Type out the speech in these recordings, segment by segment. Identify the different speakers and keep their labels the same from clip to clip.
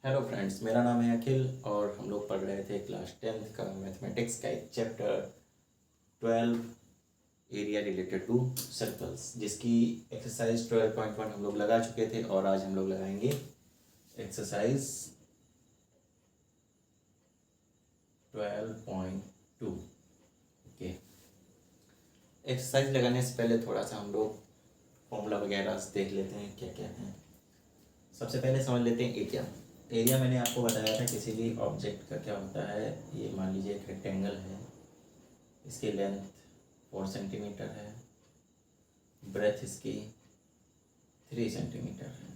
Speaker 1: Hello friends, मेरा नाम है अखिल और हम लोग पढ़ रहे थे क्लास 10th का मैथमेटिक्स का एक chapter 12 area related to circles, जिसकी एक्सरसाइज 12.1 हम लोग लगा चुके थे और आज हम लोग लगाएंगे एक्सरसाइज 12.2। ओके, एक्सरसाइज लगाने से पहले थोड़ा सा हम लोग फॉर्मूला वगैरह देख लेते हैं क्या क्या है। सबसे पहले समझ लेते हैं एरिया। एरिया मैंने आपको बताया था किसी भी ऑब्जेक्ट का क्या होता है। ये मान लीजिए एक रेक्टेंगल है, इसकी लेंथ 4 सेंटीमीटर है, ब्रेथ इसकी 3 सेंटीमीटर है।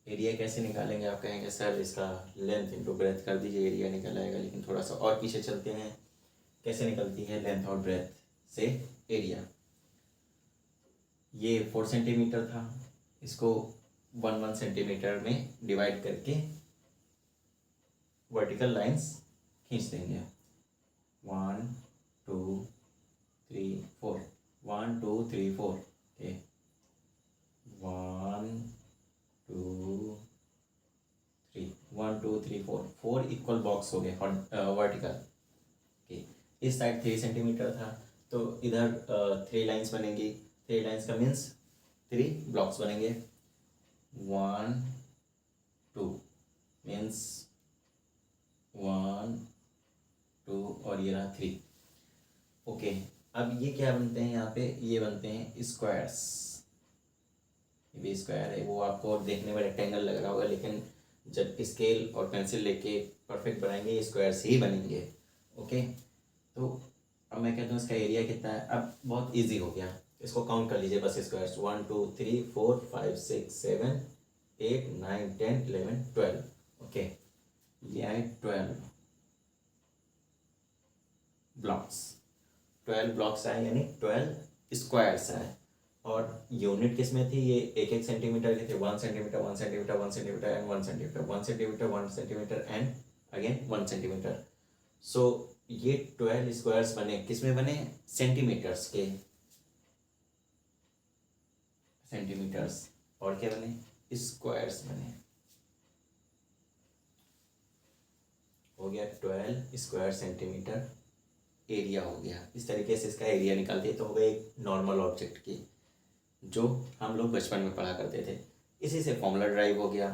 Speaker 1: एरिया कैसे निकालेंगे? आप कहेंगे सर इसका लेंथ इंटू ब्रेथ कर दीजिए, एरिया निकल आएगा। लेकिन थोड़ा सा और पीछे चलते हैं, कैसे निकलती है लेंथ और ब्रेथ से एरिया। ये 4 सेंटीमीटर था, इसको 1 सेंटीमीटर में डिवाइड करके वर्टिकल लाइंस खींच देंगे। 1 2 3 4 1 2 3 4। ओके, 1 2 3 1 2 3 4 4 इक्वल बॉक्स हो गए वर्टिकल। ओके, इस साइड 3 सेंटीमीटर था तो इधर 3 लाइंस बनेंगी। 3 लाइंस का मीन्स 3 ब्लॉक्स बनेंगे। 1 2 मीन्स 1 2 और ये रहा 3। ओके, अब ये क्या बनते हैं यहाँ पे? ये बनते हैं स्क्वायर्स। ये भी स्क्वायर है, वो आपको देखने में रेक्टेंगल लग रहा होगा, लेकिन जब स्केल और पेंसिल लेके परफेक्ट बनाएंगे ये स्क्वायर्स ही बनेंगे। ओके, तो अब मैं कहता हूँ इसका एरिया कितना है। अब बहुत इजी हो गया, इसको काउंट कर लीजिए बस। स्क्वायर्स 1 2 3 4 5 6 7 8 9 10 11 12। ओके, ये आए 12 ब्लॉक्स। 12 ब्लॉक्स आए यानी 12 स्क्वायर्स आए। और यूनिट किस में थी? ये 1 सेंटीमीटर के थे। 1 centimetre 1 centimetre 1 centimetre and 1 centimetre 1 centimetre 1 centimetre and again 1 centimetre. So ये 12 स्क्वायर्स बने। किस में बने? सेंटीमीटर्स के सेंटीमीटर्स। और क्या बने? स्क्वायर्स बने। हो गया 12 स्क्वायर सेंटीमीटर एरिया हो गया। इस तरीके से इसका एरिया निकालते तो हो गया एक नॉर्मल ऑब्जेक्ट की, जो हम लोग बचपन में पढ़ा करते थे। इसी से फॉर्मूला ड्राइव हो गया।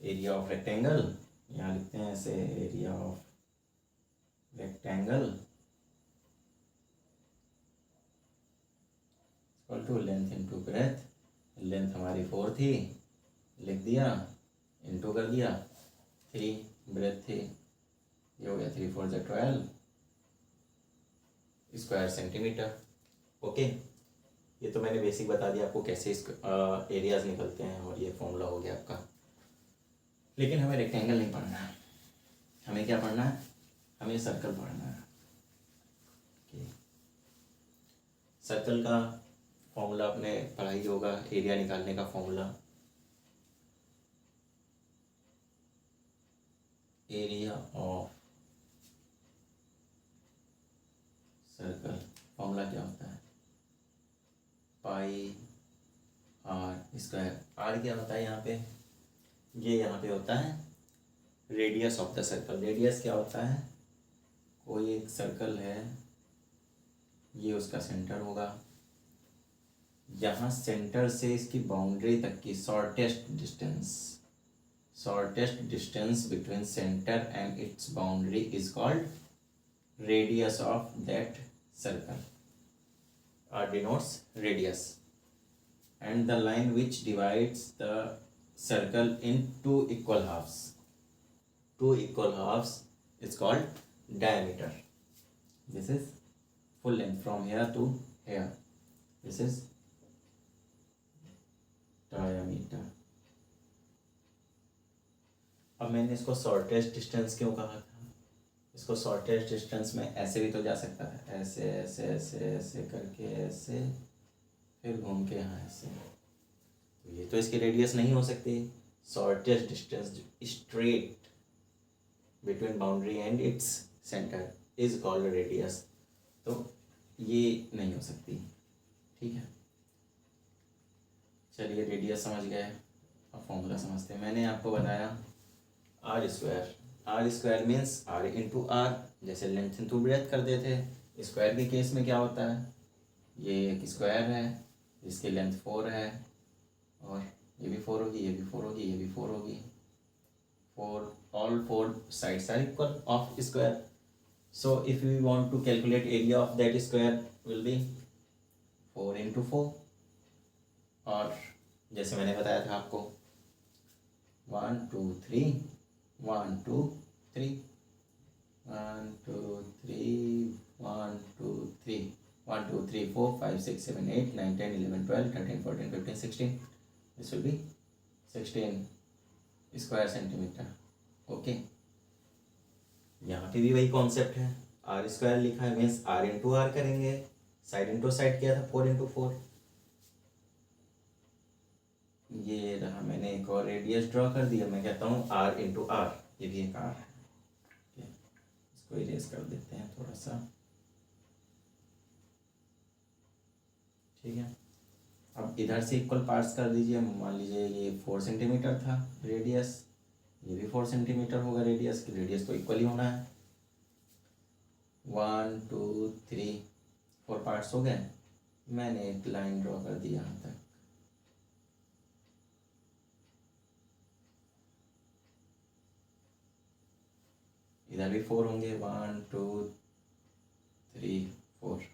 Speaker 1: एरिया ऑफ रेक्टेंगल, यहाँ लिखते हैं ऐसे, area of rectangle equal to length into breadth. Length हमारी 4 थी, लिख दिया, इंटू कर दिया 3, ब्रेथ थी, ये हो गया 3 4 12 स्क्वायर सेंटीमीटर। ओके, ये तो मैंने बेसिक बता दिया आपको कैसे एरियाज निकलते हैं, और ये फॉर्मूला हो गया आपका। लेकिन हमें रेक्टेंगल नहीं पढ़ना है, हमें क्या पढ़ना है? हमें सर्कल पढ़ना है। सर्कल का फॉर्मूला आपने पढ़ाई होगा, एरिया निकालने का formula. Area of circle formula क्या होता है? Pi are square. आर क्या होता है यहाँ पे? ये यहाँ पे होता है radius of the circle. Radius क्या होता है? कोई एक सर्कल है, ये उसका सेंटर होगा। यहाँ सेंटर से इसकी बाउंड्री तक की shortest distance between centre and its boundary is called radius of that circle. R denotes radius, and the line which divides the circle in two equal halves is called diameter. This is full length from here to here. This is diameter. अब मैंने इसको shortest distance क्यों कहा था? इसको shortest distance में ऐसे भी तो जा सकता है, ऐसे ऐसे ऐसे ऐसे करके, ऐसे फिर घूम के यहाँ ऐसे। तो ये तो इसकी रेडियस नहीं हो सकती। Shortest distance straight between boundary and its centre is called radius. तो ये नहीं हो सकती, ठीक है। चलिए, रेडियस समझ गए। अब फॉर्मूला समझते हैं। मैंने आपको बताया R square means R into R, जैसे लेंथ इंटू ब्रेथ कर देते हैं। स्क्वायर के केस में क्या होता है, ये एक स्क्वायर है जिसकी लेंथ 4 है, और ये भी 4 होगी, ये भी 4 होगी, ये भी 4 होगी, 4, all 4 sides are equal of square. So if we want to calculate area of that square will be 4 into 4, और जैसे मैंने बताया था आपको 1 2 3 1 2 3 1 2 3 1 2 3 1 2 3 4 5 6 7 8 9 10 11 12 13 14 15 16, this will be 16 square centimetre. Okay, यहाँ पे भी वही कॉन्सेप्ट है, आर स्क्वायर लिखा है मीन्स आर इंटू आर करेंगे, साइड इंटू साइड किया था 4 इंटू 4। ये रहा, मैंने एक और रेडियस ड्रॉ कर दिया, मैं कहता हूँ आर इंटू आर, ये भी एक आर है। इसको इरेज कर देते हैं थोड़ा सा, ठीक है। अब इधर से इक्वल पार्ट्स कर दीजिए। मान लीजिए ये 4 सेंटीमीटर था रेडियस, ये भी 4 सेंटीमीटर होगा रेडियस, की रेडियस तो इक्वल ही होना है। 1 2 3 4 पार्ट्स हो गए। मैंने एक लाइन ड्रॉ कर दी यहाँ तक, इधर भी 4 होंगे, 1 2 3 4।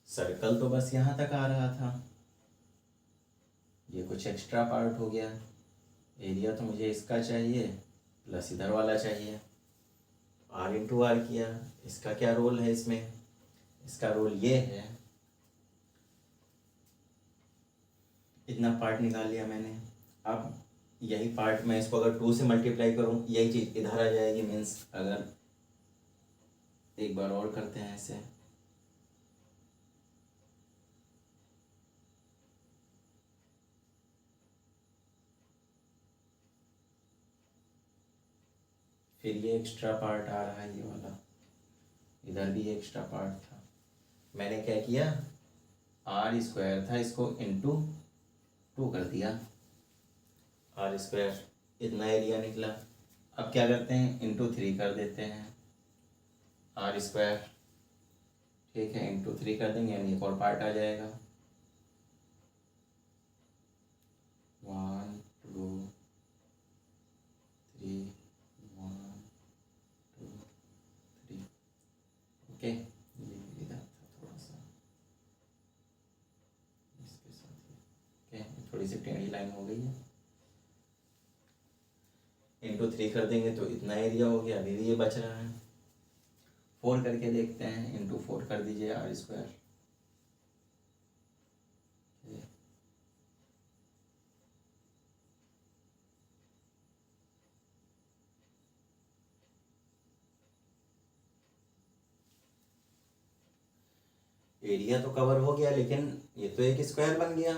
Speaker 1: सर्कल तो बस यहाँ तक आ रहा था, ये कुछ एक्स्ट्रा पार्ट हो गया। एरिया तो मुझे इसका चाहिए प्लस इधर वाला चाहिए, आर इंटू आर किया। इसका क्या रोल है इसमें, इसका रोल ये है, इतना पार्ट निकाल लिया मैंने। अब यही पार्ट मैं इसको अगर 2 से मल्टीप्लाई करूँ, यही चीज़ इधर आ जाएगी। मीन्स अगर एक बार और करते हैं ऐसे, फिर ये एक्स्ट्रा पार्ट आ रहा है, ये वाला, इधर भी एक्स्ट्रा पार्ट था। मैंने क्या किया, आर स्क्वायर था, इसको इंटू 2 कर दिया, आर स्क्वायर इतना एरिया निकला। अब क्या करते हैं, इंटू 3 कर देते हैं आर स्क्वायर, ठीक है, इंटू 3 कर देंगे, यानी एक और पार्ट आ जाएगा। 1 2 3 1 2 3। ओके, ये इधर था थोड़ा सा इसके साथ ही, ओके, थोड़ी सी टेढ़ी लाइन हो गई है। इंटू 3 कर देंगे तो इतना एरिया हो गया, अभी भी ये बच रहा है। 4 करके देखते हैं, इंटू 4 कर दीजिए आर स्क्वायर, एरिया तो कवर हो गया, लेकिन ये तो एक स्क्वायर बन गया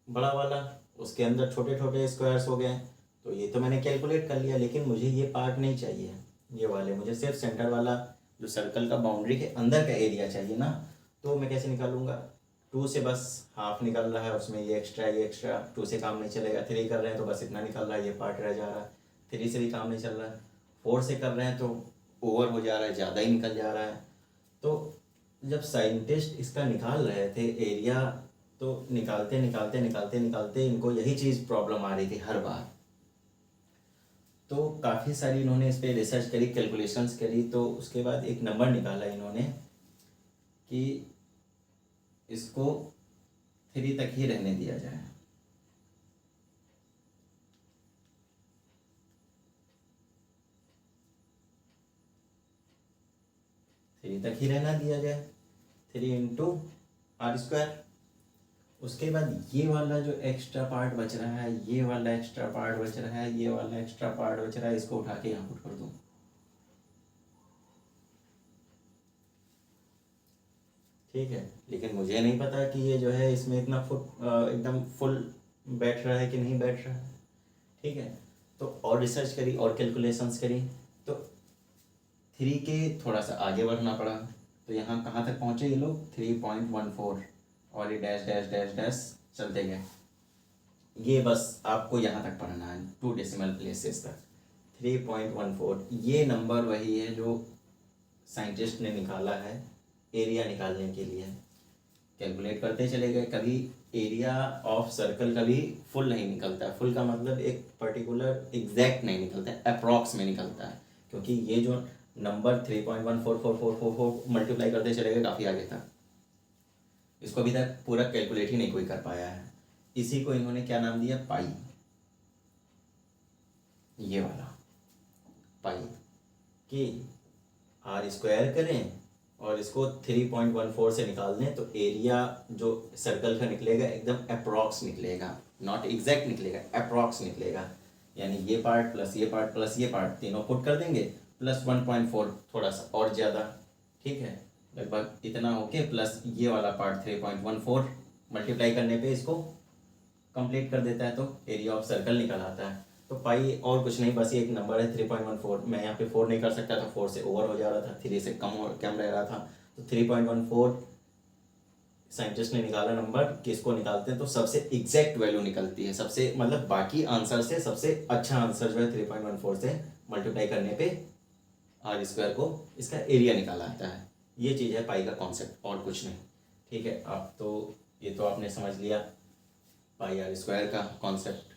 Speaker 1: बड़ा वाला, उसके अंदर छोटे छोटे स्क्वायर्स हो गए। तो ये तो मैंने कैलकुलेट कर लिया, लेकिन मुझे ये पार्ट नहीं चाहिए, ये वाले मुझे सिर्फ सेंटर वाला जो सर्कल का बाउंड्री के अंदर का एरिया चाहिए ना। तो मैं कैसे निकालूंगा, 2 से बस हाफ निकल रहा है, उसमें ये एक्स्ट्रा 2 से काम नहीं चलेगा। 3 कर रहे हैं तो बस इतना निकल रहा है, ये पार्ट रह जा रहा है। 3 से भी काम नहीं चल रहा है। 4 से कर रहे हैं तो ओवर हो जा रहा है, ज़्यादा ही निकल जा रहा है। तो जब साइंटिस्ट इसका निकाल रहे थे एरिया, तो निकालते निकालते निकालते निकालते इनको यही चीज़ प्रॉब्लम आ रही थी हर बार। तो काफ़ी सारी इन्होंने इस पर रिसर्च करी, कैलकुलेशंस करी, तो उसके बाद एक नंबर निकाला इन्होंने कि इसको 3 तक ही रहने दिया जाए। थ्री तक ही रहना दिया जाए, 3 इंटू आर स्क्वायर। उसके बाद ये वाला जो एक्स्ट्रा पार्ट बच रहा है, ये वाला एक्स्ट्रा पार्ट बच रहा है, ये वाला एक्स्ट्रा पार्ट बच रहा है, इसको उठा के यहाँ पुट कर दूँ। ठीक है, लेकिन मुझे नहीं पता कि ये जो है इसमें इतना एकदम फुल बैठ रहा है कि नहीं बैठ रहा है। ठीक है, तो और रिसर्च करी और कैलकुलेशंस करी, तो 3 के थोड़ा सा आगे बढ़ना पड़ा। तो यहाँ कहाँ तक पहुँचे ये लोग 3.14 और ये डैश डैश डैश डैश चलते गए। ये बस आपको यहाँ तक पढ़ना है 2 डेसिमल प्लेसेस तक। 3.14 ये नंबर वही है जो साइंटिस्ट ने निकाला है एरिया निकालने के लिए। कैलकुलेट करते चले गए, कभी एरिया ऑफ सर्कल कभी फुल नहीं निकलता है। फुल का मतलब एक पर्टिकुलर एग्जैक्ट नहीं निकलता है, अप्रॉक्स में निकलता है। क्योंकि ये जो नंबर 3.144444 मल्टीप्लाई करते चले गए काफ़ी आगे तक, इसको अभी तक पूरा कैलकुलेट ही नहीं कोई कर पाया है। इसी को इन्होंने क्या नाम दिया, पाई। ये वाला पाई कि आर स्क्वायर करें और इसको 3.14 से निकाल दें तो एरिया जो सर्कल का निकलेगा एकदम अप्रॉक्स निकलेगा, नॉट एग्जैक्ट निकलेगा, अप्रॉक्स निकलेगा। यानी ये पार्ट प्लस ये पार्ट प्लस ये पार्ट तीनों पुट कर देंगे प्लस 1.4 थोड़ा सा और ज़्यादा, ठीक है, लगभग इतना होके प्लस ये वाला पार्ट 3.14 मल्टीप्लाई करने पे इसको कंप्लीट कर देता है तो एरिया ऑफ सर्कल निकल आता है। तो पाई और कुछ नहीं, बस ये एक नंबर है 3.14। मैं यहाँ पे 4 नहीं कर सकता था, 4 से ओवर हो जा रहा था, 3 से कम रह रहा था। तो 3.14 साइंटिस्ट ने निकाला नंबर कि इसको निकालते हैं तो सबसे एग्जैक्ट वैल्यू निकलती है, सबसे मतलब बाकी आंसर से सबसे अच्छा आंसर जो है 3.14 से मल्टीप्लाई करने पे आर स्क्वायर को इसका एरिया निकाला आता है। ये चीज़ है पाई का कॉन्सेप्ट और कुछ नहीं, ठीक है। अब तो ये तो आपने समझ लिया पाई आर स्क्वायर का कॉन्सेप्ट।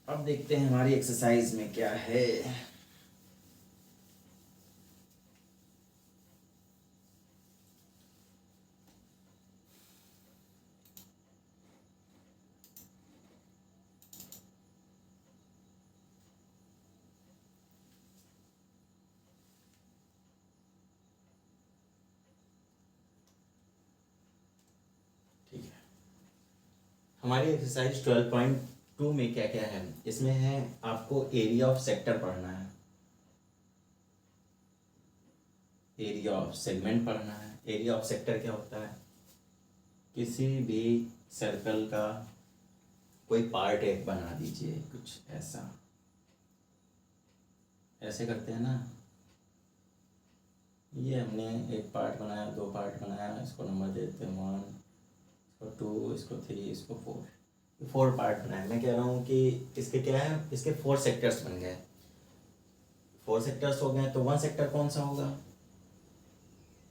Speaker 1: अब देखते हैं हमारी एक्सरसाइज में क्या है। ठीक है, हमारी एक्सरसाइज 12.2 में क्या क्या है, इसमें है आपको एरिया ऑफ सेक्टर पढ़ना है, एरिया ऑफ सेगमेंट पढ़ना है। एरिया ऑफ सेक्टर क्या होता है, किसी भी सर्कल का कोई पार्ट एक बना दीजिए, कुछ ऐसा, ऐसे करते हैं ना। ये हमने एक पार्ट बनाया, 2 पार्ट बनाया, इसको नंबर देते हैं 1, इसको 2, इसको 3, इसको 4, 4 पार्ट बनाए। मैं कह रहा हूँ कि इसके क्या है, इसके 4 सेक्टर्स बन गए। 4 सेक्टर्स हो गए तो 1 सेक्टर कौन सा होगा,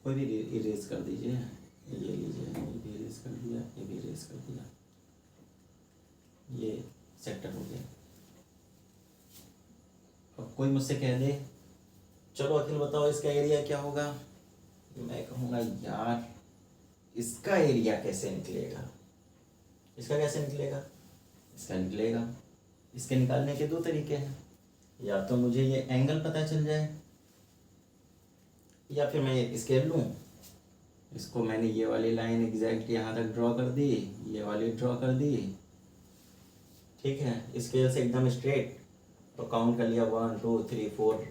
Speaker 1: कोई भी इरेज कर दीजिए, ये लीजिए, ये भी इरेज कर दिया, ये भी इरेज कर दिया, ये सेक्टर हो गया। अब कोई मुझसे कह दे चलो अखिल बताओ इसका एरिया क्या होगा, मैं कहूँगा यार इसका एरिया कैसे निकलेगा, इसका कैसे निकलेगा, इसका निकलेगा। इसके निकालने के 2 तरीके हैं, या तो मुझे ये एंगल पता चल जाए या फिर मैं ये स्केल लूँ, इसको मैंने ये वाली लाइन एग्जैक्ट यहाँ तक ड्रॉ कर दी, ये वाली ड्रॉ कर दी, ठीक है, स्केल से एकदम स्ट्रेट। तो काउंट कर लिया 1 2 3 4,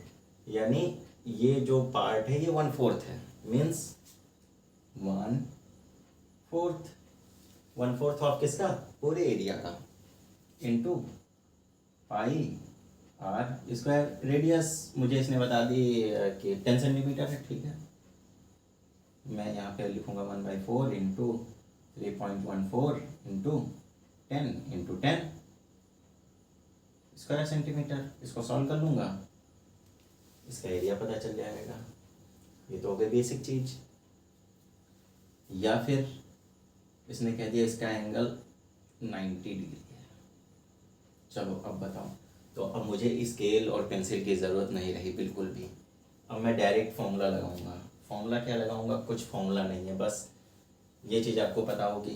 Speaker 1: यानी ये जो पार्ट है ये 1/4 है, मीन्स 1/4, 1/4 ऑफ किसका, पूरे एरिया का, into pi are square. Radius मुझे इसने बता दी कि 10 सेंटीमीटर है, ठीक है, मैं यहाँ पे लिखूँगा 1/4 into 3.14 into 10 into 10 square centimetre. इसको सॉल्व कर लूँगा, इसका एरिया पता चल जाएगा। ये तो हो गई बेसिक चीज़। या फिर इसने कह दिया इसका एंगल 90 डिग्री है, चलो अब बताओ। तो अब मुझे स्केल और पेंसिल की ज़रूरत नहीं रही बिल्कुल भी, अब मैं डायरेक्ट फॉर्मूला लगाऊंगा। फॉर्मूला क्या लगाऊंगा, कुछ फॉर्मूला नहीं है, बस ये चीज़ आपको पता होगी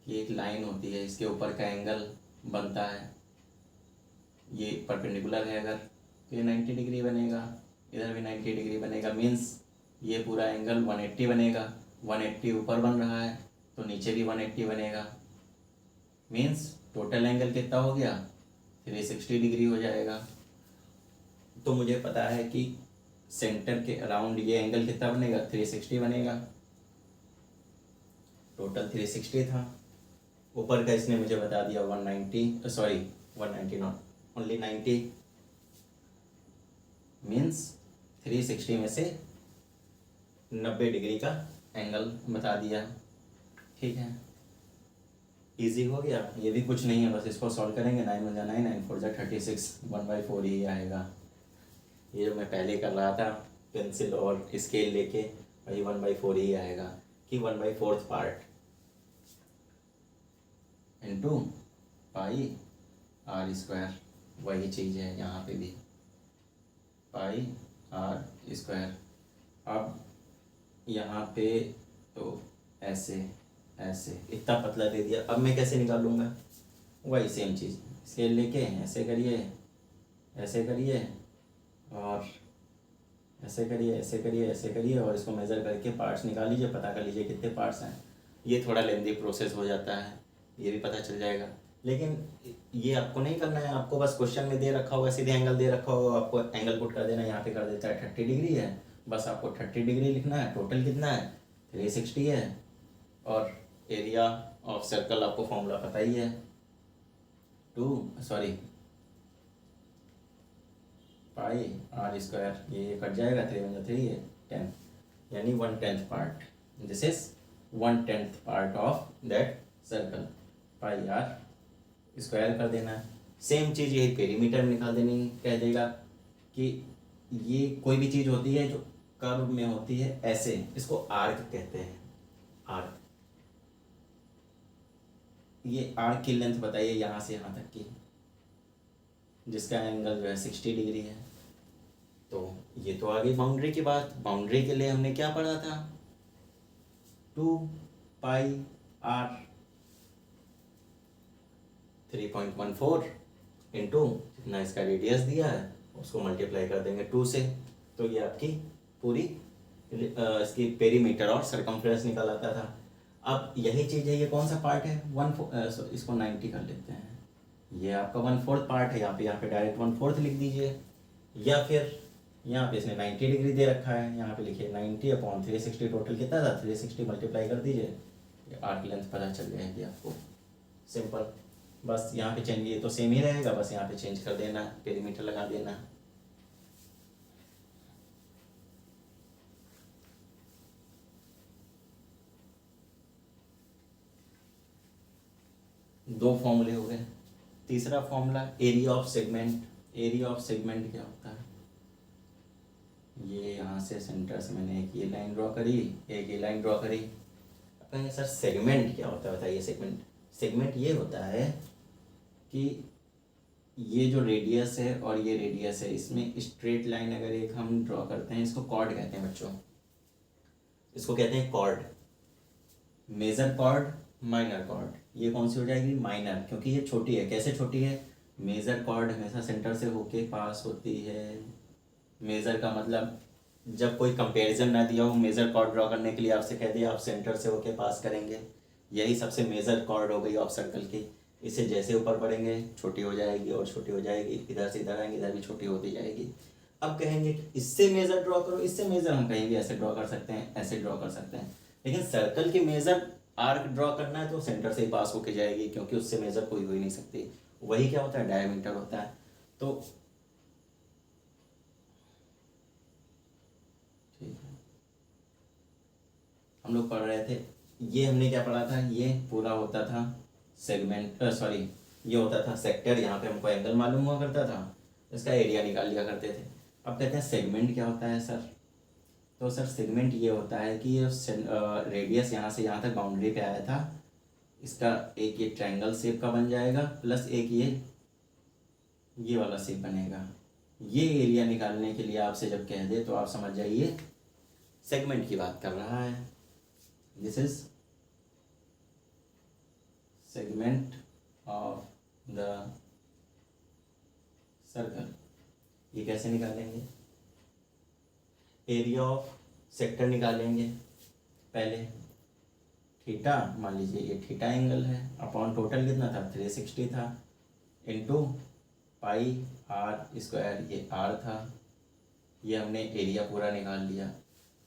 Speaker 1: कि एक लाइन होती है, इसके ऊपर का एंगल बनता है, ये परपेंडिकुलर है अगर तो ये 90 डिग्री बनेगा, इधर भी 90 डिग्री बनेगा, मीन्स ये पूरा एंगल 180 बनेगा। 180 ऊपर बन रहा है तो नीचे भी 180 बनेगा, मीन्स टोटल एंगल कितना हो गया, 360 डिग्री हो जाएगा। तो मुझे पता है कि सेंटर के अराउंड ये एंगल कितना बनेगा, 360 बनेगा। टोटल 360 था, ऊपर का इसने मुझे बता दिया 190, सॉरी 190 नॉट, ओनली 90, मीन्स 360 में से 90 डिग्री का एंगल बता दिया। ठीक है, इजी हो गया। ये भी कुछ नहीं है, बस इसको सॉल्व करेंगे। 9 × 9 9 4 36, 1/4 ही आएगा। ये जो मैं पहले कर रहा था पेंसिल और स्केल लेके, वही 1/4 ही आएगा कि 1/4 part into pi are square. वही चीज़ है यहाँ पे भी, पाई आर स्क्वायर। अब यहाँ पे तो ऐसे ऐसे इतना पतला दे दिया, अब मैं कैसे निकालूंगा? वही सेम चीज़, स्केल लेके ऐसे करिए, ऐसे करिए और ऐसे करिए, ऐसे करिए, ऐसे करिए और इसको मेज़र करके पार्ट्स निकाल लीजिए, पता कर लीजिए कितने पार्ट्स हैं। ये थोड़ा लेंदी प्रोसेस हो जाता है, ये भी पता चल जाएगा। लेकिन ये आपको नहीं करना है, आपको बस क्वेश्चन में दे रखा होगा, सीधे एंगल दे रखा होगा, आपको एंगल पुट कर देना। यहाँ पे कर देता है 30 डिग्री है, बस आपको 30 डिग्री लिखना है। टोटल कितना है? 360 है। और एरिया ऑफ सर्कल आपको फॉर्मूला पता ही है, पाई आर स्क्वायर। ये कट जाएगा, 3 × 3 है 10, यानी 1/10 part. This is 1/10 part of that circle. Pi are square कर देना। सेम चीज़ यही पेरीमीटर में निकाल देनी। कह देगा कि ये कोई भी चीज़ होती है जो कर्व में होती है ऐसे, इसको आर्क कहते हैं। आर्क, ये आर्क की लेंथ बताइए यहाँ से यहाँ तक की, जिसका एंगल जो है 60 डिग्री है। तो ये तो आ गई बाउंड्री की बात। बाउंड्री के लिए हमने क्या पढ़ा था? 2πr 3.14 इंटू जितना इसका रेडियस दिया है उसको मल्टीप्लाई कर देंगे 2 से, तो ये आपकी पूरी इसकी पेरीमीटर और सरकमफ्रेंस निकल आता था। अब यही चीज़ है, ये कौन सा पार्ट है? इसको 90 कर लेते हैं। ये आपका 1/4 पार्ट है। यहाँ पे डायरेक्ट 1/4 लिख दीजिए, या फिर यहाँ पे इसने 90 डिग्री दे रखा है, यहाँ पे लिखिए 90/360। टोटल कितना था? 360 मल्टीप्लाई कर दीजिए, ये आर्क लेंथ पता चल जाएगी आपको। सिंपल, बस यहाँ पे चेंज, ये तो सेम ही रहेगा, बस यहाँ पे चेंज कर देना, पेरीमीटर लगा देना। दो फॉर्मूले हो गए। तीसरा formula area of segment. Area of segment क्या होता है? ये यहाँ से सेंटर से मैंने एक ये लाइन ड्रॉ करी, एक ये लाइन ड्रॉ करी। अब कहेंगे सर सेगमेंट क्या होता है, बताइए। सेगमेंट ये होता है कि ये जो रेडियस है और ये रेडियस है, इसमें स्ट्रेट लाइन अगर एक हम ड्रॉ करते हैं, इसको कॉर्ड कहते हैं बच्चों, इसको कहते हैं chord. Major chord, minor chord. ये कौन सी हो जाएगी? माइनर, क्योंकि ये छोटी है। कैसे छोटी है? मेजर कॉर्ड हमेशा सेंटर से होके पास होती है। मेजर का मतलब जब कोई कंपैरिजन ना दिया हो, मेजर कॉर्ड ड्रॉ करने के लिए आपसे कह दिया आप सेंटर से होके पास करेंगे, यही सबसे मेजर कॉर्ड हो गई ऑफ सर्कल की। इसे जैसे ऊपर बढ़ेंगे छोटी हो जाएगी और छोटी हो जाएगी, इधर से इधर आएंगे, इधर भी छोटी होती जाएगी। अब कहेंगे कि इससे मेजर ड्रॉ करो, इससे मेजर हम कहीं भी ऐसे ड्रॉ कर सकते हैं, ऐसे ड्रॉ कर सकते हैं, लेकिन सर्कल की मेजर आर्क ड्रॉ करना है तो सेंटर से ही पास होके जाएगी, क्योंकि उससे मेजर कोई हो ही नहीं सकती। वही क्या होता है? डायमीटर होता है। तो ठीक है, हम लोग पढ़ रहे थे, ये हमने क्या पढ़ा था? ये पूरा होता था सेगमेंट, ये होता था सेक्टर। यहाँ पे हमको एंगल मालूम हुआ करता था, इसका एरिया निकाल लिया करते थे। अब कहते हैं सेगमेंट क्या होता है सर? तो सर सेगमेंट ये होता है कि ये रेडियस यहाँ से यहाँ तक बाउंड्री पे आया था, इसका एक ये ट्रायंगल शेप का बन जाएगा, प्लस एक ये वाला शेप बनेगा। ये एरिया निकालने के लिए आपसे जब कह दे तो आप समझ जाइए सेगमेंट की बात कर रहा है। This is segment of the circle. ये कैसे निकालेंगे? एरिया ऑफ सेक्टर निकालेंगे पहले। थीटा, मान लीजिए ये थीटा एंगल है, अपॉन टोटल कितना था? 360 था, इनटू पाई आर स्क्वायर, ये आर था। ये हमने एरिया पूरा निकाल लिया।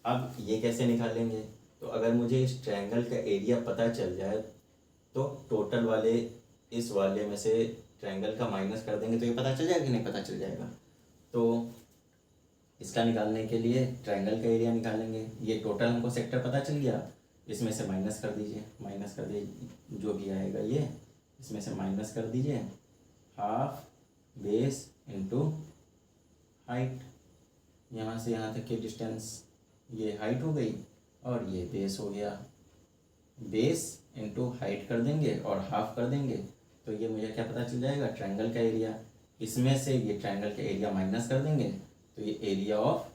Speaker 1: अब ये कैसे निकालेंगे? तो अगर मुझे इस ट्रायंगल का एरिया पता चल जाए तो टोटल वाले इस वाले में से ट्रायंगल का माइनस कर देंगे तो ये पता चल जाएगा कि नहीं पता चल जाएगा? तो इसका निकालने के लिए ट्रायंगल का एरिया निकालेंगे। ये टोटल हमको सेक्टर पता चल गया, इसमें से माइनस कर दीजिए, माइनस कर दीजिए जो भी आएगा ये, इसमें से माइनस कर दीजिए, हाफ बेस इंटू हाइट, यहाँ से यहाँ तक की डिस्टेंस ये हाइट हो गई और ये बेस हो गया। बेस इंटू हाइट कर देंगे और हाफ कर देंगे तो ये मुझे क्या पता चल जाएगा, ट्रायंगल का एरिया। इसमें से ये ट्रायंगल का एरिया माइनस कर देंगे तो ये एरिया ऑफ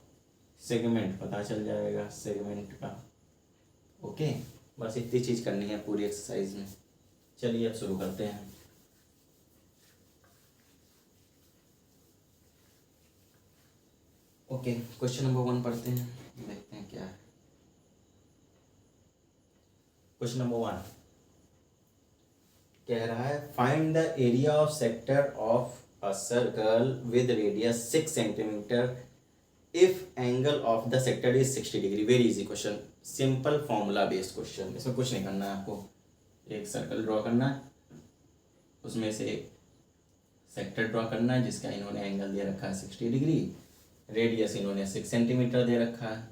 Speaker 1: सेगमेंट पता चल जाएगा, सेगमेंट का। ओके, बस इतनी चीज़ करनी है पूरी एक्सरसाइज में। चलिए अब शुरू करते हैं। ओके, क्वेश्चन नंबर 1 पढ़ते हैं, देखते हैं क्या है। क्वेश्चन नंबर 1 कह रहा है find the area of sector of a circle with radius 6 centimetre if angle of the sector is 60 degree. Very easy question, simple formula based question. इसमें कुछ नहीं करना है आपको, एक सर्कल ड्रॉ करना है, उसमें से सेक्टर ड्रॉ करना है जिसका इन्होंने एंगल दे रखा है 60 डिग्री, रेडियस इन्होंने 6 सेंटीमीटर दे रखा है।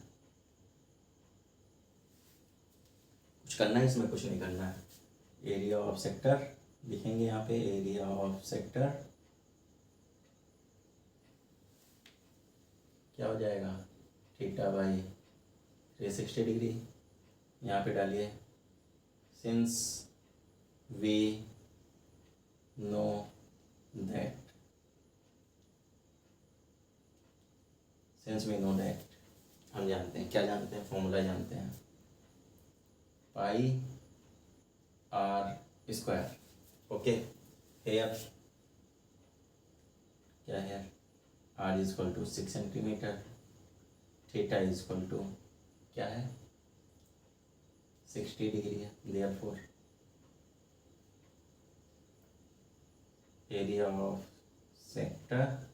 Speaker 1: कुछ करना है इसमें, कुछ नहीं करना है। एरिया ऑफ सेक्टर लिखेंगे यहाँ पे, एरिया ऑफ सेक्टर क्या हो जाएगा, थीटा बाई 360 डिग्री। यहाँ पे डालिए since we know that, since we know that, हम जानते हैं, क्या जानते हैं, फॉर्मूला जानते हैं, pi are square. Okay, here क्या है, R is equal to 6 centimetre, theta is equal to क्या है 60 डिग्री है। Therefore area of sector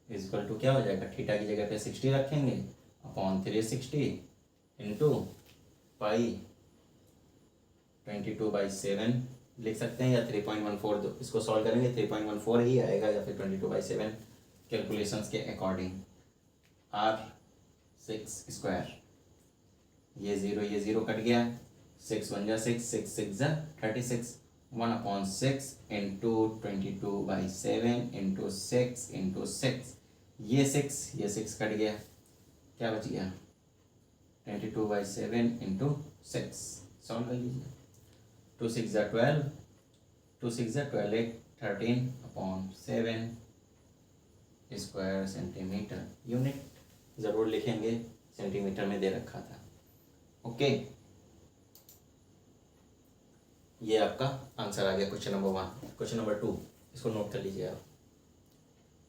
Speaker 1: is equal to क्या हो जाएगा, थीटा की जगह पे 60 रखेंगे अपॉन 360 इंटू पाई 22/7 लिख सकते हैं, या 3.14 दो, इसको सॉल्व करेंगे 3.14 ही आएगा, या फिर 22/7 कैलकुलेशंस के अकॉर्डिंग। आर 6 स्क्वायर, ये ज़ीरो कट गया, 6 1 जा 6, 6 6 जा 36, 1/6 इंटू 22/7 इंटू 6 इंटू 6, ये 6 कट गया, क्या बच गया 22/7 इंटू 6। सॉल्व कर लीजिए, 2 6 जा 12, 2 6 जा 12, 13/7 स्क्वायर सेंटीमीटर। यूनिट ज़रूर लिखेंगे, सेंटीमीटर में दे रखा था। ओके, ये आपका आंसर आ गया क्वेश्चन नंबर 1। क्वेश्चन नंबर 2 इसको नोट कर लीजिए, आप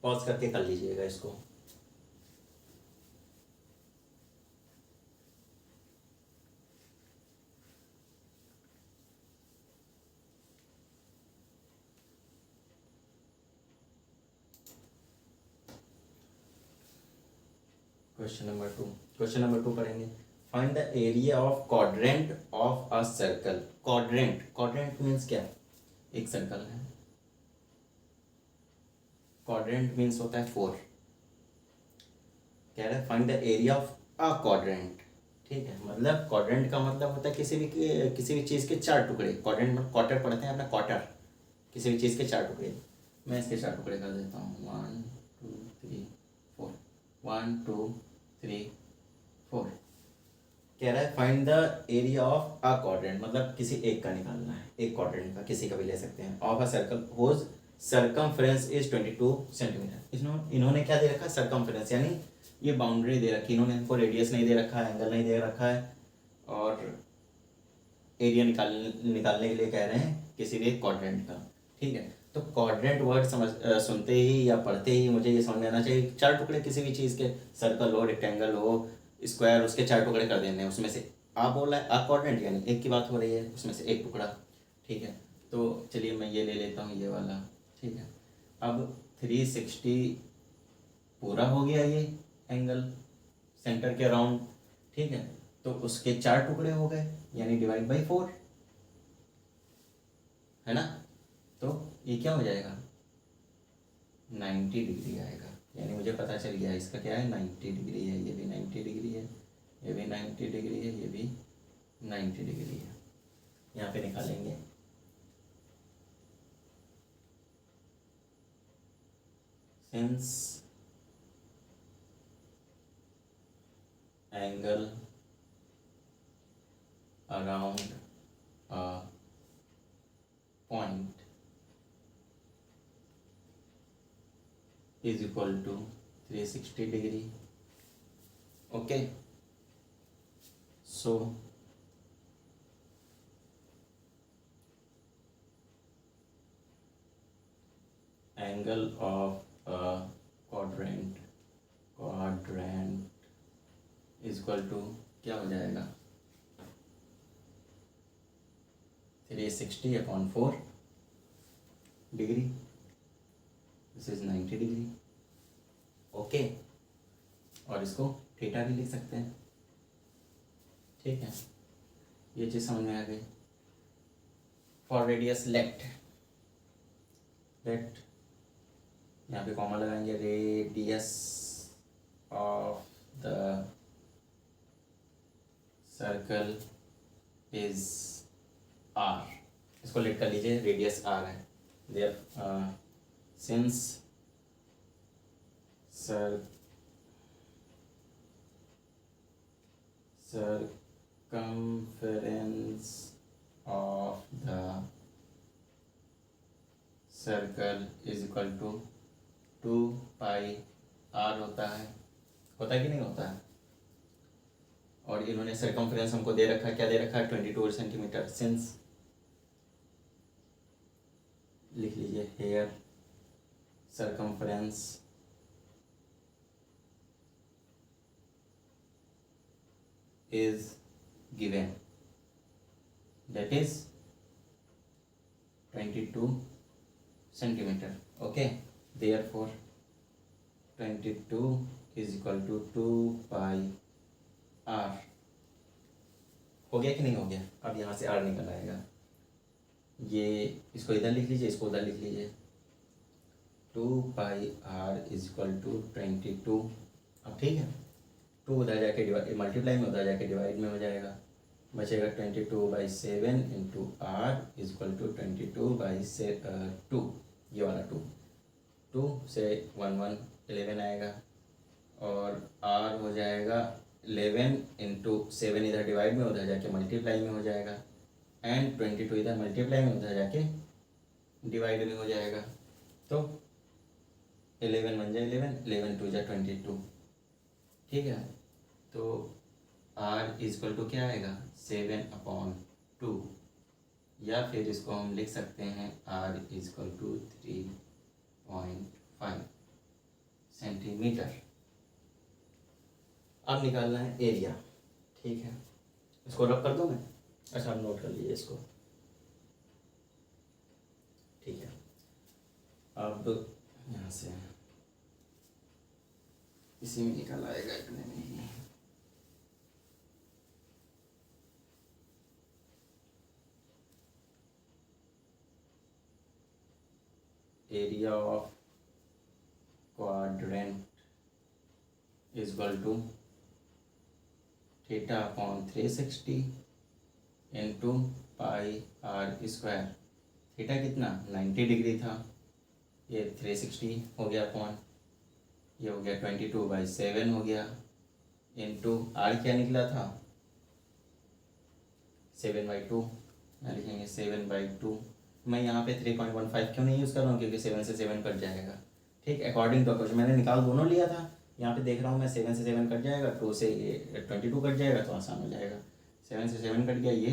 Speaker 1: पॉज करके कर लीजिएगा इसको। क्वेश्चन नंबर 2 पढ़ेंगे। Find the area of quadrant of a circle. Quadrant means क्या, एक सर्कल है, क्वाड्रेंट मीन्स होता है 4। कह रहा है find the area of a quadrant. ठीक है, मतलब क्वाड्रेंट का मतलब होता है किसी भी चीज़ के 4 टुकड़े। क्वाड्रेंट मतलब क्वार्टर पढ़ते हैं अपना, क्वार्टर, किसी भी चीज़ के 4 टुकड़े। मैं इसके 4 टुकड़े कर देता हूँ, 1 2 3 4, 1 2 3 4। कह रहा है find the area of a quadrant, मतलब किसी एक का निकालना है, एक क्वाड्रेंट का, किसी का भी ले सकते हैं। Of a circle whose circumference is 22 centimetre. इन्होंने क्या दे रखा है, सर्कमफ्रेंस, यानी ये बाउंड्री दे रखी, इन्होंने हमको रेडियस नहीं दे रखा है, एंगल नहीं दे रखा है, और एरिया निकालने के लिए कह रहे हैं किसी भी एक क्वाड्रेंट का। ठीक है, तो क्वाड्रेंट वर्ड सुनते ही या पढ़ते ही मुझे ये समझ में आना चाहिए 4 टुकड़े किसी भी चीज़ के, सर्कल हो, रेक्टेंगल हो, स्क्वायर, उसके 4 टुकड़े कर देने हैं। उसमें से आप बोल रहा है आ क्वाड्रेंट, यानी एक की बात हो रही है, उसमें से एक टुकड़ा। ठीक है, तो चलिए मैं ये ले लेता हूँ, ये वाला। ठीक है, अब 360 पूरा हो गया ये एंगल सेंटर के अराउंड। ठीक है, तो उसके 4 टुकड़े हो गए, यानी डिवाइड बाई 4, है ना। तो ये क्या हो जाएगा 90 डिग्री आएगा। यानी मुझे पता चल गया इसका क्या है 90 डिग्री है, ये भी 90 डिग्री है, ये भी 90 डिग्री है, ये भी 90 डिग्री है। यहाँ पे निकालेंगे since angle around a point is equal to 360 degree. Okay, so angle of a quadrant is equal to क्या हो जाएगा 360 upon 4 degree, this is 90 degree. Okay, और इसको थीटा भी लिख सकते हैं। ठीक है, ये चीज़ समझ में आ गई। फॉर रेडियस लेट यहाँ पे कॉमा लगाएंगे, radius of the circle is R. इसको लेट कर लीजिए, रेडियस आर है। There since circumference of the circle is equal to 2 pi R होता है कि नहीं होता है। और इन्होंने सर्कमफ्रेंस हमको दे रखा है, क्या दे रखा है 22 सेंटीमीटर। सिंस लिख लीजिए here circumference is given, that is 22 centimeter. Okay, therefore 22 is equal to 2 pi r। हो गया कि नहीं हो गया? अब यहाँ से r निकल आएगा। ये इसको इधर लिख लीजिए, इसको उधर लिख लीजिए। 2 पाई r इज इक्वल टू 22। अब ठीक है, 2 उधर जाके डिवाइड, मल्टीप्लाई में उधर जाके डिवाइड में हो जाएगा, बचेगा 22/7 into R is equal to 22/2। ये वाला 2 से 1 11 आएगा, और आर हो जाएगा 11 इंटू 7 इधर डिवाइड में उधर जाके मल्टीप्लाई में हो जाएगा, एंड 22 इधर मल्टीप्लाई में उधर जाके डिवाइड में हो जाएगा। तो 11 1 जा 11 2 जा 22। ठीक है, तो r इज इक्वल टू क्या आएगा 7/2, या फिर इसको हम लिख सकते हैं r is equal to 3.5 centimetre. अब निकालना है एरिया। ठीक है, इसको रब कर दूं मैं? अच्छा, आप नोट कर लीजिए इसको। ठीक है, अब यहाँ से इसी में निकल आएगा, इतने में ही। Area of quadrant is equal to theta upon 360 into pi are square. Theta कितना 90 डिग्री था, ये 360 हो गया अपॉन, ये हो गया 22/7 हो गया, इंटू आर क्या निकला था 7/2, यहाँ लिखेंगे 7/2। मैं यहाँ पे 3.15 क्यों नहीं यूज़ कर रहा हूँ, क्योंकि 7 से 7 कट जाएगा। ठीक, अकॉर्डिंग टू क्वेश्चन मैंने निकाल दोनों लिया था, यहाँ पे देख रहा हूँ मैं 7 से 7 कट जाएगा, 2 से ये 22 कट जाएगा, तो आसान हो जाएगा। 7 से 7 कट गया, ये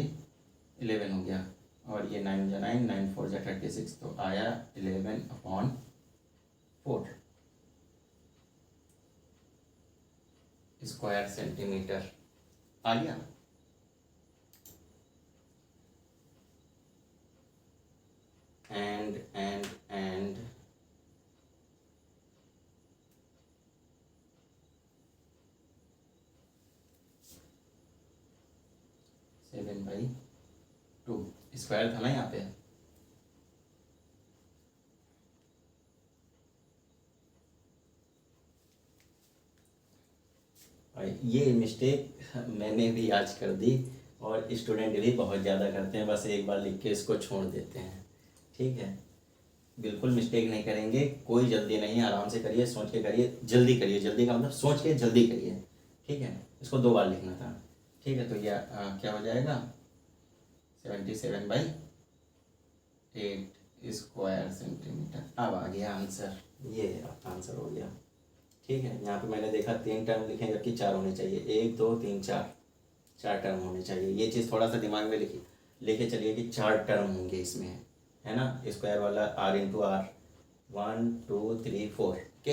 Speaker 1: 11 हो गया, और ये 9 जा 9 9 4 जा 36, तो आया 11/4 स्क्वायर सेंटीमीटर आ गया। and 7/2 स्क्वायर था ना यहाँ पे। भाई ये मिस्टेक मैंने भी आज कर दी और स्टूडेंट भी बहुत ज़्यादा करते हैं, बस एक बार लिख के इसको छोड़ देते हैं। ठीक है, बिल्कुल मिस्टेक नहीं करेंगे, कोई जल्दी नहीं, आराम से करिए, सोच के करिए, जल्दी करिए, जल्दी का मतलब सोच के जल्दी करिए। ठीक है, इसको 2 बार लिखना था। ठीक है, तो ये क्या हो जाएगा 77/8 स्क्वायर सेंटीमीटर। अब आ गया आंसर, ये आंसर हो गया। ठीक है, यहाँ पे मैंने देखा 3 टर्म लिखे जबकि 4 होने चाहिए, 1 2 3 4, 4 टर्म होने चाहिए। ये चीज़ थोड़ा सा दिमाग में लेके चलिए कि 4 टर्म होंगे इसमें, है ना, स्क्वायर वाला R इंटू R, 1 2 3 4। ओके,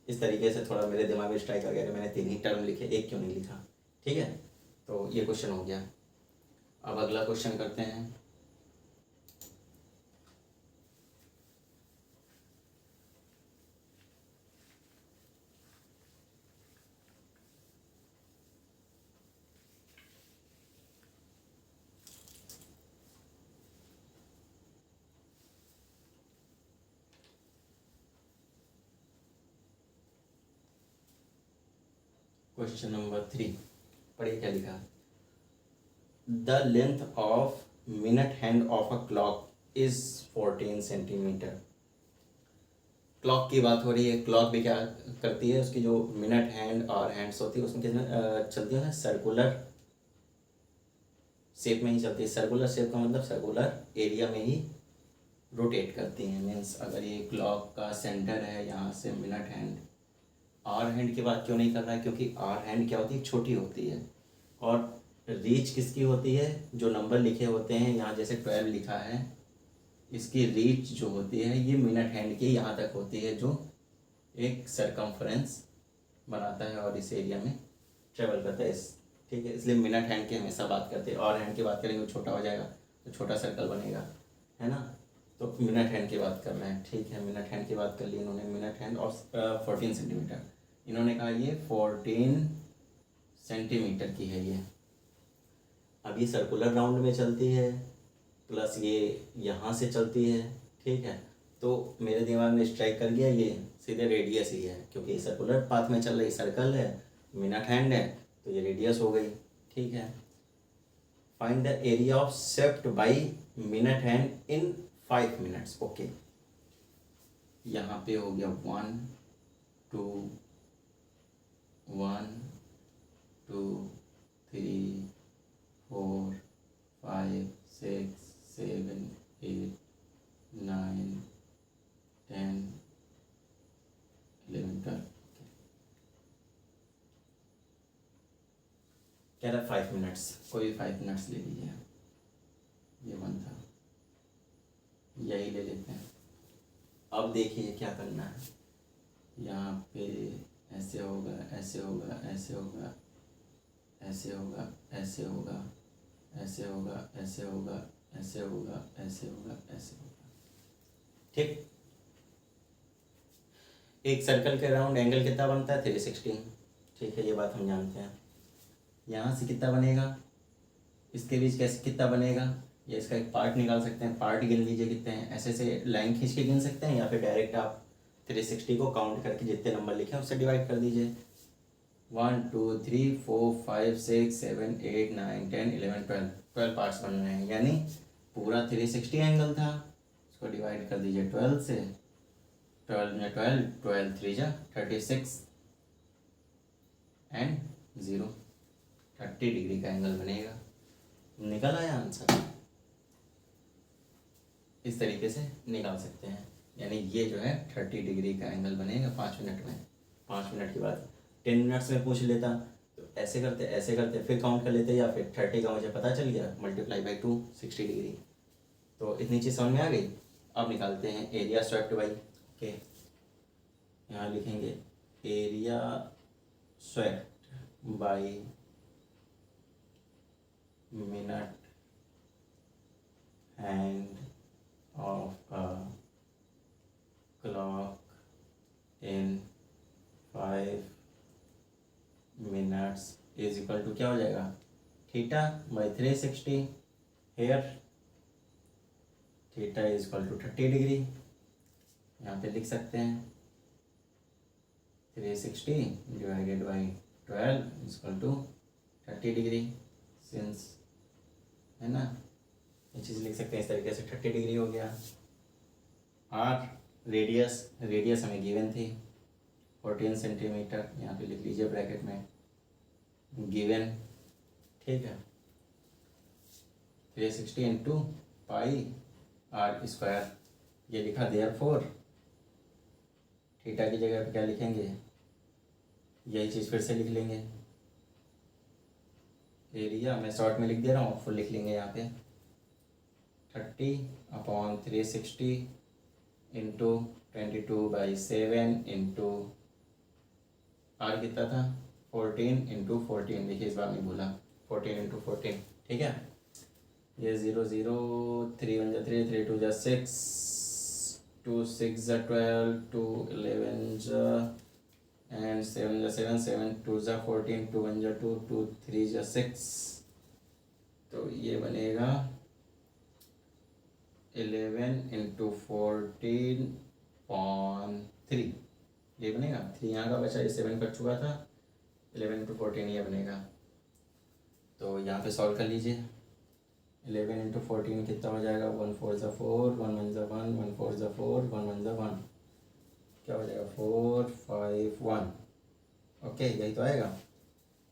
Speaker 1: इस तरीके से थोड़ा मेरे दिमाग में स्ट्राइक आ गया कि मैंने 3 ही टर्म लिखे, एक क्यों नहीं लिखा। ठीक है, तो ये क्वेश्चन हो गया। अब अगला क्वेश्चन करते हैं। क्वेश्चन नंबर 3, पढ़िए क्या लिखा। The length of minute hand of a clock is 14 centimetre. Clock की बात हो रही है, क्लॉक भी क्या करती है, उसकी जो मिनट हैंड और हैंड्स होती है उसमें कितने चलती है, सर्कुलर शेप में ही चलती है। सर्कुलर शेप का मतलब सर्कुलर एरिया में ही रोटेट करती हैं। मीन्स अगर ये क्लॉक का सेंटर है यहाँ से मिनट हैंड, आर हैंड की बात क्यों नहीं कर रहा है, क्योंकि आर हैंड क्या होती है, छोटी होती है। और रीच किसकी होती है, जो नंबर लिखे होते हैं यहाँ, जैसे 12 लिखा है, इसकी रीच जो होती है ये मिनट हैंड की यहाँ तक होती है, जो एक सरकमफ्रेंस बनाता है और इस एरिया में ट्रेवल करता है। ठीक है, इसलिए मिनट हैंड की हमेशा बात करते हैं। और हैंड की बात करेंगे तो छोटा हो जाएगा, तो छोटा सर्कल बनेगा, है ना। तो मिनट हैंड की बात कर रहे हैं। ठीक है, मिनट हैंड की बात कर ली इन्होंने, मिनट हैंड और 14 सेंटीमीटर। इन्होंने कहा ये 14 सेंटीमीटर की है ये। अब ये सर्कुलर राउंड में चलती है, प्लस ये यहाँ से चलती है। ठीक है, तो मेरे दिमाग में स्ट्राइक कर गया ये सीधे रेडियस ही है, क्योंकि सर्कुलर पाथ में चल रही, सर्कल है, मिनट हैंड है, तो ये रेडियस हो गई। ठीक है, find the area of swept by minute hand in 5 minutes. Okay, यहाँ पे हो गया 1 2 1 2 3 4 5 6 7 8 9 10 11 12। कह रहा 5 मिनट्स, कोई 5 मिनट्स ले लीजिए। ये 1 था, यही ले लेते हैं। अब देखिए क्या करना है, यहाँ पे ऐसे होगा, ऐसे होगा, ऐसे होगा, ऐसे होगा, ऐसे होगा, ऐसे होगा, ऐसे होगा, ऐसे होगा, ऐसे होगा, ऐसे होगा। ठीक, एक सर्कल के राउंड एंगल कितना बनता है, 360। ठीक है, ये बात हम जानते हैं। यहाँ से कितना बनेगा, इसके बीच कैसे कितना बनेगा, ये इसका एक पार्ट निकाल सकते हैं, पार्ट गिन लीजिए कितने हैं, ऐसे से लाइन खींच के गिन सकते हैं, या फिर डायरेक्ट आप 360 को काउंट करके जितने नंबर लिखे हैं उससे डिवाइड कर दीजिए। 1 2 3 4 5 6 7 8 9 10 11 12 पार्ट्स बन रहे हैं, यानी पूरा 360 एंगल था। उसको डिवाइड कर दीजिए 12 से, 12 में 12, 12 3 जा 36 एंड 0, 30 डिग्री का एंगल बनेगा। निकल आया आंसर, इस तरीके से निकाल सकते हैं। यानी ये जो है 30 डिग्री का एंगल बनेगा 5 मिनट में। 5 मिनट की बात 10 मिनट्स में पूछ लेता तो ऐसे करते फिर काउंट कर लेते, या फिर 30 का मुझे पता चल गया, मल्टीप्लाई बाई 2, 60 डिग्री। तो इतनी चीज़ समझ में आ गई। अब निकालते हैं एरिया स्वेप्ट बाई। ओके, यहाँ लिखेंगे area swept by minute hand of a clock in 5 minutes is equal to क्या हो जाएगा, theta by 360। Here theta is equal to 30 degree, यहाँ पे लिख सकते हैं 360 divided by 12 equal to 30 degree, since, है ना, ये चीज़ लिख सकते हैं इस तरीके से, 30 डिग्री हो गया। आर रेडियस हमें गिवन थी 14 सेंटीमीटर, यहाँ पे लिख लीजिए ब्रैकेट में गिवन, ठीक है। 360 इंटू पाई आर स्क्वायर, ये लिखा, देयरफॉर थीटा की जगह पे क्या लिखेंगे, यही चीज़ फिर से लिख लेंगे, एरिया मैं शॉर्ट में लिख दे रहा हूँ, फुल लिख लेंगे यहाँ पे 30/360 इंटू 22/7 इंटू आर कितना था 14 इंटू 14, देखिए इस बार नहीं भूला, 14 इंटू 14, ठीक है। ये 0 0 3 1 जा 3 3 2 जा 6 2 6 जा 12 2 11 जा एंड 7 जा 7 7 2 जा 14 2 1 जा 2 2 3 जा 6, तो ये बनेगा 11 इंटू 14.3, ये बनेगा। 3 यहाँ का बचा, ये 7 कट चुका था, 11 इंटू 14 ये बनेगा। तो यहाँ पे सॉल्व कर लीजिए, 11 इंटू 14 कितना हो जाएगा, 1 4 जा 4 1 1 जा 1 1 4 जा 4 1 1 जा 1, क्या हो जाएगा 4 5 1, ओके यही तो आएगा,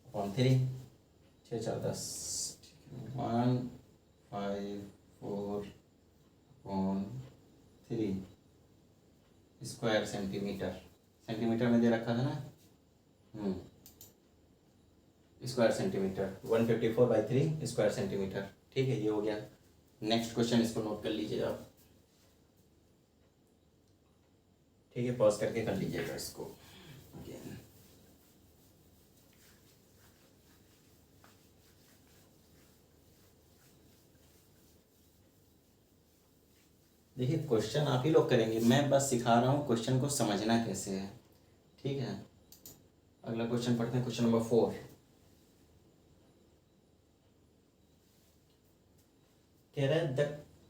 Speaker 1: upon 3, 6 4 10, 1 5 4 upon 3 square centimetre, centimetre में दे रखा था ना, स्क्वायर सेंटीमीटर, 154/3 स्क्वायर सेंटीमीटर, ठीक है, ये हो गया। नेक्स्ट क्वेश्चन, इसको नोट कर लीजिए आप, ठीक है, पॉज करके कर लीजिएगा इसको अगेन। देखिए क्वेश्चन आप ही लोग करेंगे, मैं बस सिखा रहा हूँ क्वेश्चन को समझना कैसे है, ठीक है। अगला क्वेश्चन पढ़ते हैं, क्वेश्चन नंबर 4, कह रहा है the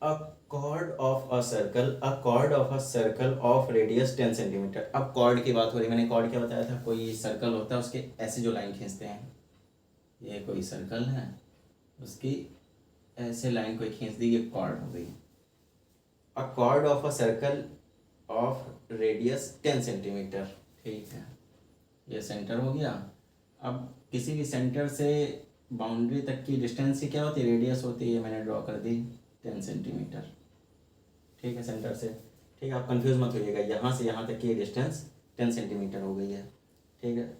Speaker 1: a chord of a circle of radius 10 centimetre. अब कॉर्ड की बात हो रही है, मैंने कॉर्ड क्या बताया था, कोई सर्कल होता है उसके ऐसे जो लाइन खींचते हैं, ये कोई सर्कल है उसकी ऐसे लाइन कोई खींच दी, ये कॉर्ड हो गई। अ cord of a circle of radius 10 centimetre, ठीक है, ये सेंटर हो गया। अब किसी भी सेंटर से बाउंड्री तक की डिस्टेंस की क्या होती है, रेडियस होती है, मैंने ड्रॉ कर दी 10 सेंटीमीटर, ठीक है, सेंटर से, ठीक है। आप कंफ्यूज मत होइएगा, यहाँ से यहाँ तक की डिस्टेंस 10 सेंटीमीटर हो गई है, ठीक है।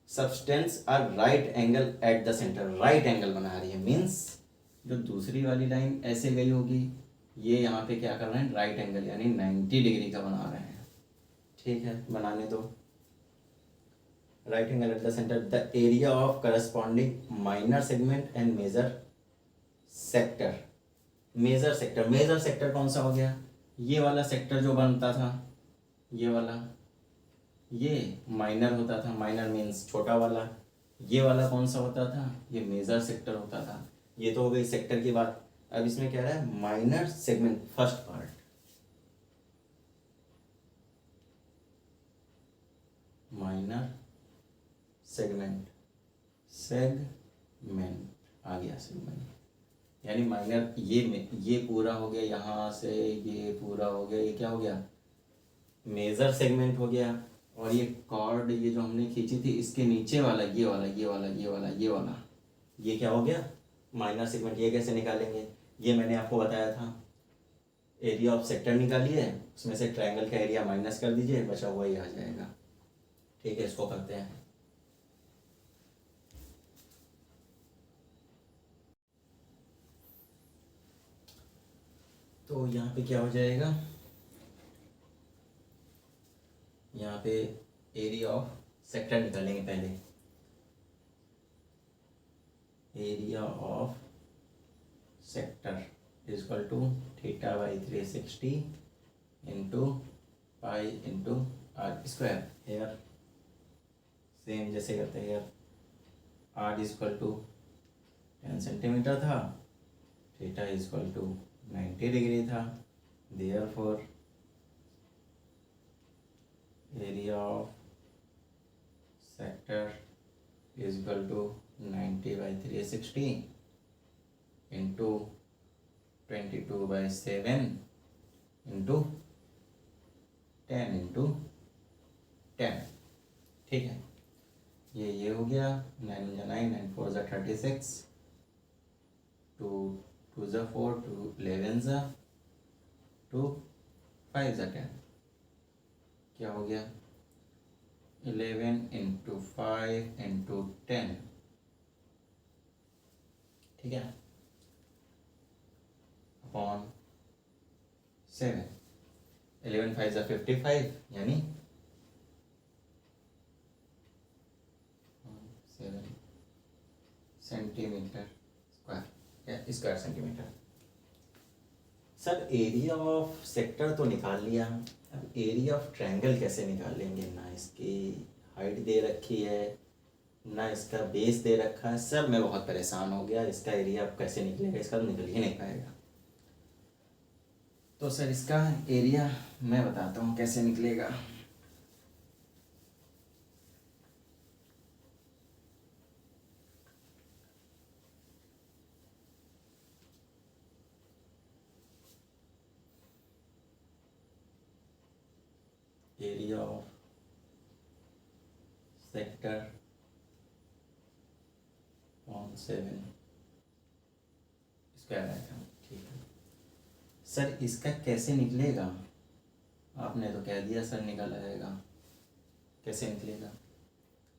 Speaker 1: Substance are right angle at the centre, right angle बना रही है, मीन्स जो दूसरी वाली लाइन ऐसे गई होगी, ये यहाँ पे क्या कर रहे हैं, राइट एंगल यानी 90 डिग्री का बना रहे हैं, ठीक है, बनाने दो। Right angle at the centre, the area of corresponding minor segment and major sector. Major sector कौन सा हो गया, ये वाला सेक्टर जो बनता था, ये वाला, ये माइनर होता था, माइनर मीन्स छोटा वाला। ये वाला कौन सा होता था, ये मेजर सेक्टर होता था। ये तो हो गई सेक्टर की बात। अब इसमें क्या रहा है, minor segment, first part, minor segment आ गया, सेगमेंट यानी माइनर, ये पूरा हो गया, यहाँ से ये पूरा हो गया, ये क्या हो गया, मेजर सेगमेंट हो गया। और ये कॉर्ड, ये जो हमने खींची थी, इसके नीचे वाला, ये क्या हो गया, माइनर सेगमेंट। ये कैसे निकालेंगे, ये मैंने आपको बताया था, एरिया ऑफ सेक्टर निकालिए, उसमें से ट्रायंगल का एरिया माइनस कर दीजिए, बचा हुआ ही आ जाएगा, ठीक है। इसको करते हैं, तो यहाँ पे क्या हो जाएगा, यहाँ पे एरिया ऑफ सेक्टर निकालेंगे पहले, area of sector is equal to θ/360 into pi into r square. Here same जैसे करते हैं, here r is equal to 10 centimetre था, theta is equal to 90 degree था, therefore area of sector is equal to 90/360 into 22/7 into 10 ठीक है। ये हो गया 9 × 9 9 4 ज़ा 36 2 2 ज़ा 4 2 11 ज़ा 2 5 ज़ा 10 क्या हो गया 11 × 5 × 10 ठीक है अपॉन 7 11 5 ज़ा 55 यानी 7 सेंटीमीटर स्क्वायर या square centimetre. Sir area of sector तो निकाल लिया, अब एरिया ऑफ ट्रायंगल कैसे निकालेंगे? ना इसकी हाइट दे रखी है ना इसका बेस दे रखा है। सर मैं बहुत परेशान हो गया, इसका एरिया अब कैसे निकलेगा? इसका तो निकल ही नहीं पाएगा। तो सर इसका एरिया मैं बताता हूँ कैसे निकलेगा। Area of sector on 7 square आएगा ठीक है। सर इसका कैसे निकलेगा? आपने तो कह दिया सर निकल आएगा, कैसे निकलेगा?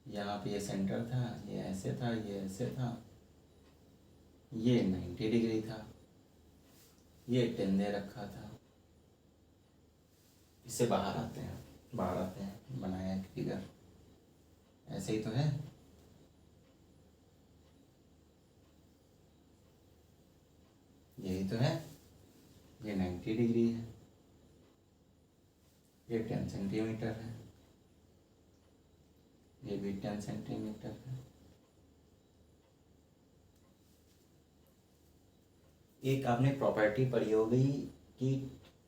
Speaker 1: यहाँ पे ये सेंटर था, ये ऐसे था, ये ऐसे था, ये 90 डिग्री था, ये 10 दे रखा था। इससे बाहर आते हैं बनाया एक फिगर, ऐसे ही तो है। यही तो है, ये 90 डिग्री है, ये 10 सेंटीमीटर है, ये भी 10 सेंटीमीटर है। एक आपने प्रॉपर्टी पढ़ी होगी कि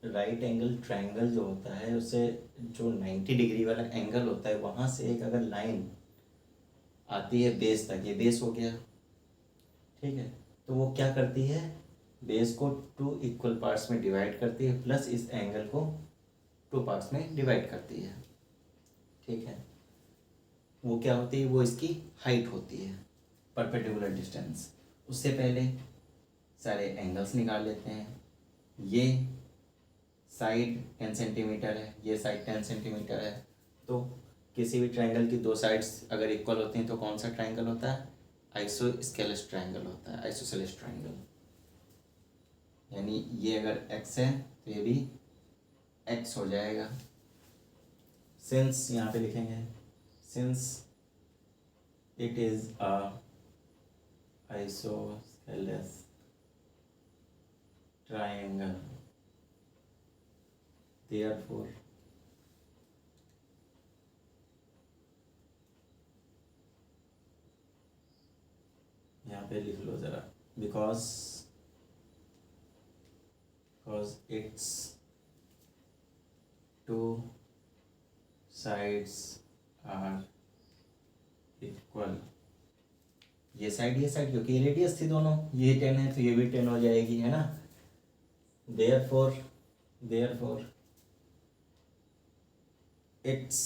Speaker 1: राइट एंगल ट्रायंगल जो होता है उससे जो 90 डिग्री वाला एंगल होता है वहाँ से एक अगर लाइन आती है बेस तक, ये बेस हो गया ठीक है, तो वो क्या करती है बेस को 2 इक्वल पार्ट्स में डिवाइड करती है प्लस इस एंगल को 2 पार्ट्स में डिवाइड करती है ठीक है। वो क्या होती है? वो इसकी हाइट होती है, परपेंडिकुलर डिस्टेंस। उससे पहले सारे एंगल्स निकाल लेते हैं। ये साइड 10 सेंटीमीटर है, ये साइड 10 सेंटीमीटर है, तो किसी भी ट्रायंगल की 2 साइड्स अगर इक्वल होती हैं तो कौन सा ट्रायंगल होता है? आइसोस्केलेस ट्रायंगल होता है, आइसोसेलेस ट्रायंगल। यानी ये अगर x है तो ये भी x हो जाएगा। सिंस यहाँ पे लिखेंगे since it is a isosceles triangle therefore यहाँ पे लिख लो ज़रा, because it's 2 sides are equal। ये साइड क्योंकि ये रेडियस थी दोनों, ये 10 है तो ये भी 10 हो जाएगी, है ना। therefore its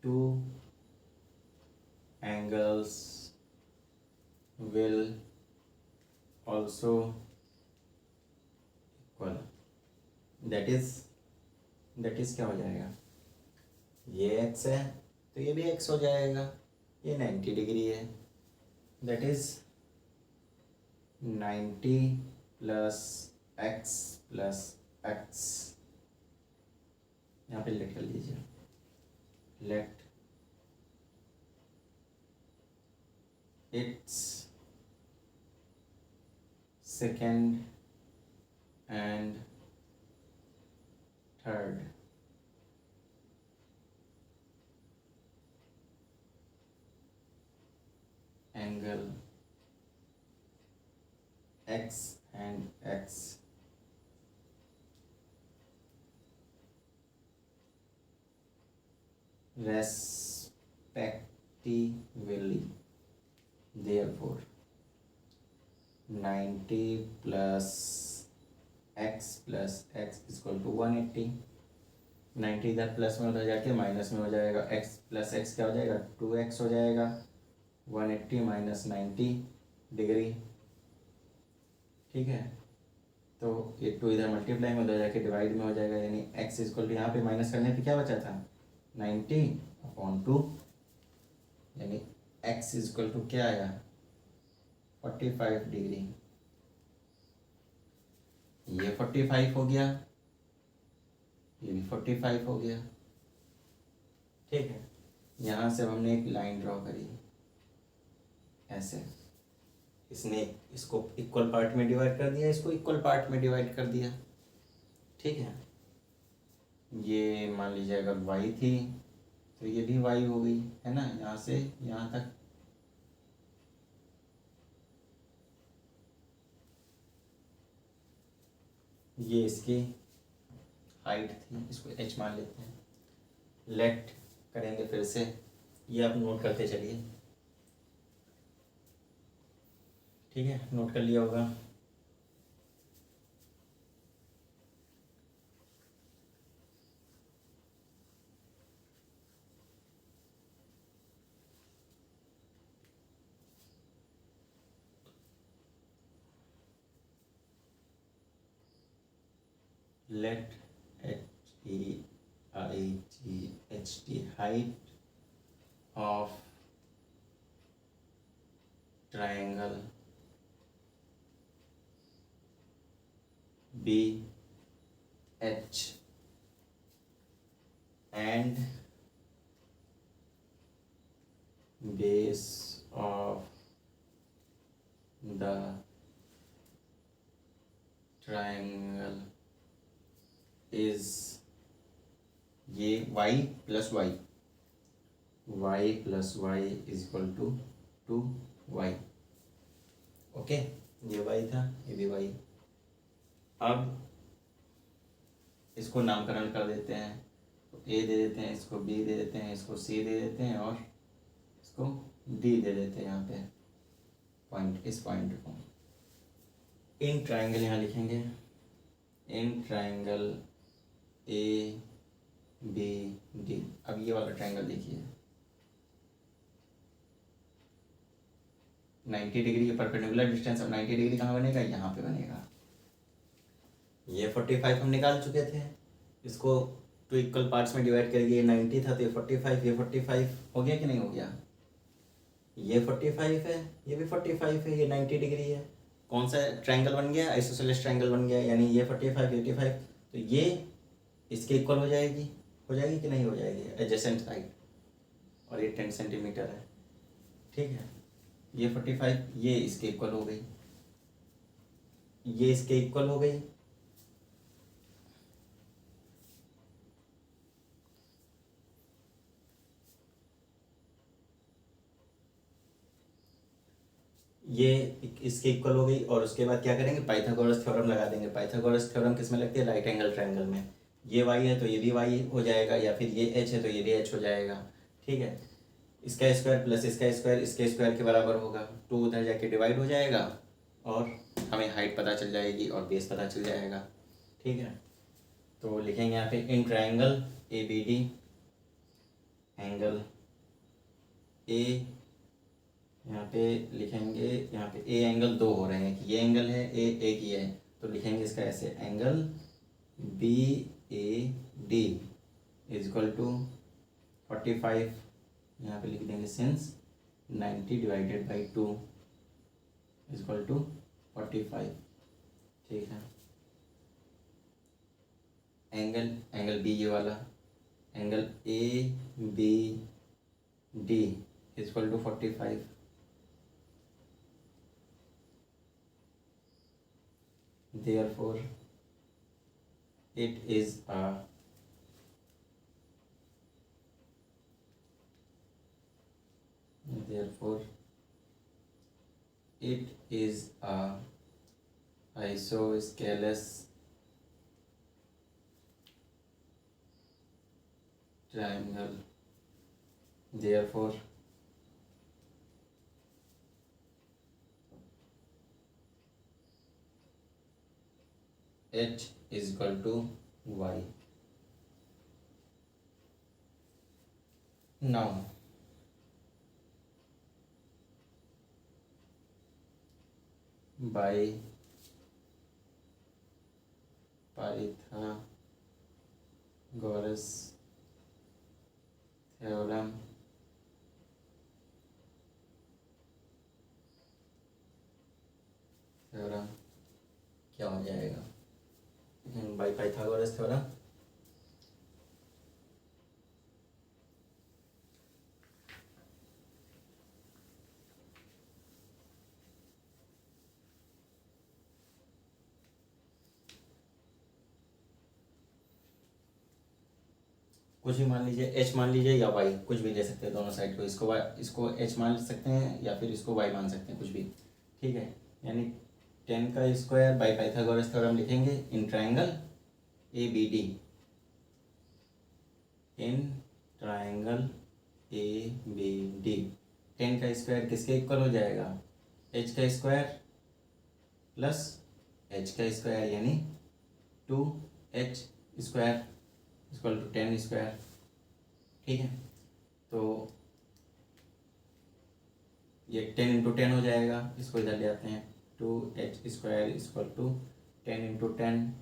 Speaker 1: 2 angles will also equal। that is क्या हो जाएगा? ये x है तो ये भी x हो जाएगा, ये 90 डिग्री है, that is 90 + x + x। यहाँ पे लेट कर लीजिए, let its second and third angle x and x respectively. Therefore 90 plus x is equal to 180. 90 इधर प्लस में उधर जाके माइनस में हो जाएगा, x प्लस एक्स क्या हो जाएगा 2x हो जाएगा, 180 माइनस 90 डिग्री। ठीक है, तो ये 2 इधर मल्टीप्लाई में उधर जाके डिवाइड में हो जाएगा, यानी x इक्वल टू यहाँ पे माइनस करने पे क्या बचा था 90/2, यानी x इक्वल टू क्या आया 45 डिग्री। ये 45 हो गया, ये भी 45 हो गया। ठीक है, यहाँ से हमने एक लाइन ड्रॉ करी ऐसे, इसने इसको इक्वल पार्ट में डिवाइड कर दिया, इसको इक्वल पार्ट में डिवाइड कर दिया। ठीक है, ये मान लीजिए अगर y थी तो ये भी y हो गई, है ना, यहाँ से यहाँ तक। ये इसकी हाइट थी, इसको h मान लेते हैं। लेट करेंगे फिर से, ये आप नोट करते चलिए। ठीक है, नोट कर लिया होगा। Let HEIGHT height of triangle BH and base of the triangle is ये y plus y is equal to 2y। Okay, ये y था, ये भी y। अब इसको नामकरण कर देते हैं, तो a दे देते हैं, इसको b दे देते हैं, इसको c दे देते हैं और इसको d दे देते हैं। यहाँ पे पॉइंट, इस पॉइंट को इन ट्राइंगल यहाँ लिखेंगे, इन ट्राइंगल ABD। अब ये वाला ट्राइंगल देखिए 90 डिग्री के परपेंडिकुलर डिस्टेंस। अब 90 डिग्री कहाँ बनेगा, यहाँ पे बनेगा। ये 45 हम निकाल चुके थे, इसको टू इक्वल पार्ट्स में डिवाइड करेंगे। ये 90 था तो ये 45, ये 45 हो गया कि नहीं हो गया। ये 45 है, ये भी 45 है, ये 90 डिग्री है। कौन सा ट्राइंगल बन गया, आइसोसेलेस ट्राइंगल बन गया, यानी ये 45 85, तो ये इसके इक्वल हो जाएगी कि नहीं हो जाएगी, एडजेसेंट साइड, और ये 10 सेंटीमीटर है। ठीक है, ये 45 ये इसके इक्वल हो गई, ये इसके इक्वल हो गई। ये इसके इक्वल हो गई, और उसके बाद क्या करेंगे, पाइथागोरस थ्योरम लगा देंगे। पाइथागोरस थ्योरम किस में लगती है, राइट एंगल ट्रायंगल में। ये y है तो ये भी y हो जाएगा, या फिर ये h है तो ये भी h हो जाएगा। ठीक है, इसका स्क्वायर प्लस इसका स्क्वायर इसके स्क्वायर के बराबर होगा। 2 उधर जाके डिवाइड हो जाएगा और हमें हाइट पता चल जाएगी और बेस पता चल जाएगा। ठीक है, तो लिखेंगे यहाँ पे in triangle ABD, angle A, यहाँ पे लिखेंगे, यहाँ पे ए एंगल 2 हो रहे हैं, कि ये एंगल है ए, एक ही है, तो लिखेंगे इसका ऐसे, angle BAD is equal to 45, यहाँ पे लिख देंगे since 90 divided by 2 is equal to 45। ठीक है, एंगल बी ये वाला, angle ABD is equal to 45। Therefore it is a isosceles triangle therefore h is equal to y. Now by Pythagoras theorem क्या हो जाएगा? बाय पाइथागोरस थ्योरम कुछ भी मान लीजिए, h मान लीजिए या y, कुछ भी ले सकते हैं दोनों साइड को। इसको h मान सकते हैं या फिर इसको y मान सकते हैं, कुछ भी, ठीक है। यानी 10 का स्क्वायर बाय पाइथागोरस थ्योरम लिखेंगे in triangle ABD, in triangle ABD। 10 का स्क्वायर किसके इक्वल हो जाएगा? h का स्क्वायर प्लस h का स्क्वायर, यानी 2h square equal to 10 square, ठीक है। तो ये 10 इंटू 10 हो जाएगा, इसको इधर ले आते हैं। 2h square equal to 10 into 10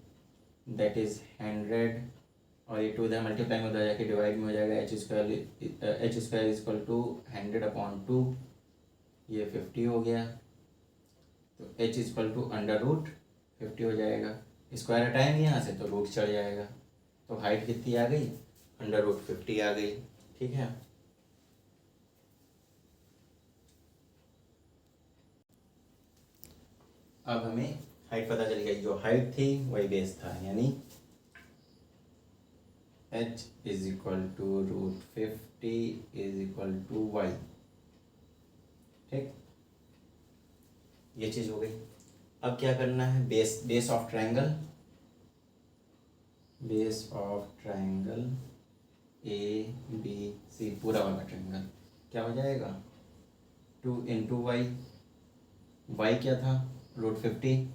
Speaker 1: that is 100, और ये 2 इधर मल्टीप्लाई में उधर जाके डिवाइड में हो जाएगा। h स्क्वायर इक्वल टू 100/2, ये 50 हो गया। तो h इक्वल टू √50 हो जाएगा। स्क्वायर हटाएंगे यहाँ से तो रूट चढ़ जाएगा, तो हाइट कितनी आ गई? √50 आ गई, ठीक है। अब हमें हाइट पता चल गई, जो हाइट थी वही बेस था, यानी h is equal to √50 is equal to y, ठीक। ये चीज़ हो गई। अब क्या करना है? बेस ऑफ ट्रायंगल ABC, पूरा वाला ट्रायंगल क्या हो जाएगा? 2 इंटू वाई, वाई क्या था? √50,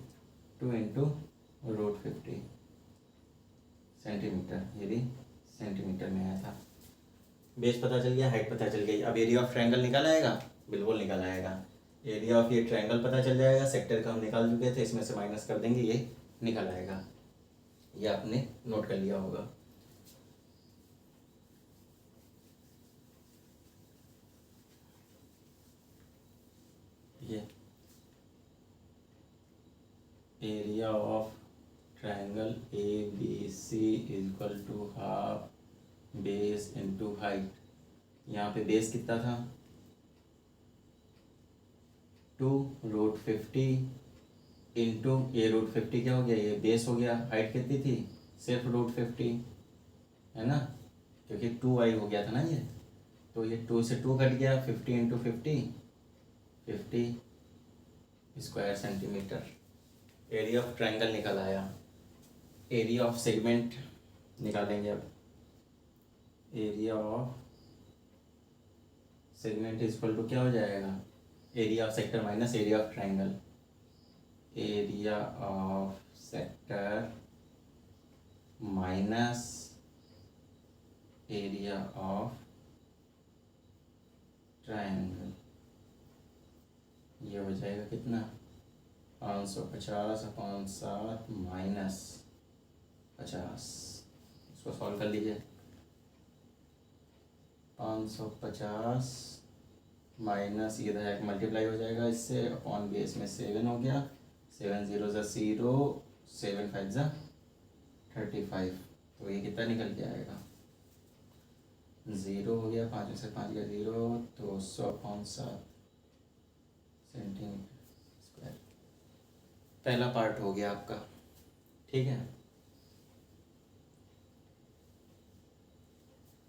Speaker 1: 2 इंटू √50 सेंटीमीटर, ये भी सेंटीमीटर में आया था। बेस पता चल गया, हाइट पता चल गई। अब एरिया ऑफ ट्रायंगल निकल आएगा, बिल्कुल निकल आएगा। एरिया ऑफ ये ट्रायंगल पता चल जाएगा, सेक्टर का हम निकाल चुके थे, इसमें से माइनस कर देंगे, ये निकल आएगा। ये आपने नोट कर लिया होगा। ये area of triangle ABC is equal to half base into height. यहाँ पे बेस कितना था? 2 √50 इंटू ये √50 क्या हो गया? ये बेस हो गया। हाइट कितनी थी? सिर्फ √50, है ना, क्योंकि 2y हो गया था ना ये, तो ये 2 से 2 कट गया। 50 into 50 square centimetre. Area of triangle निकल आया। एरिया ऑफ सेगमेंट निकालेंगे अब। Area of segment is equal to क्या हो जाएगा? Area of sector minus area of triangle. Area of sector minus area of triangle, ये हो जाएगा कितना? 550/7 माइनस 50। इसको सॉल्व कर लीजिए। 550 माइनस ये इधर मल्टीप्लाई हो जाएगा इससे, अपॉन बेस में 7 हो गया। 7 0 0, 7 5 35, तो ये कितना निकल के आएगा? 0 हो गया, 5 में से 5 गया 0, तो 100/7 सेंटीमीटर स्क्वायर। पहला पार्ट हो गया आपका, ठीक है।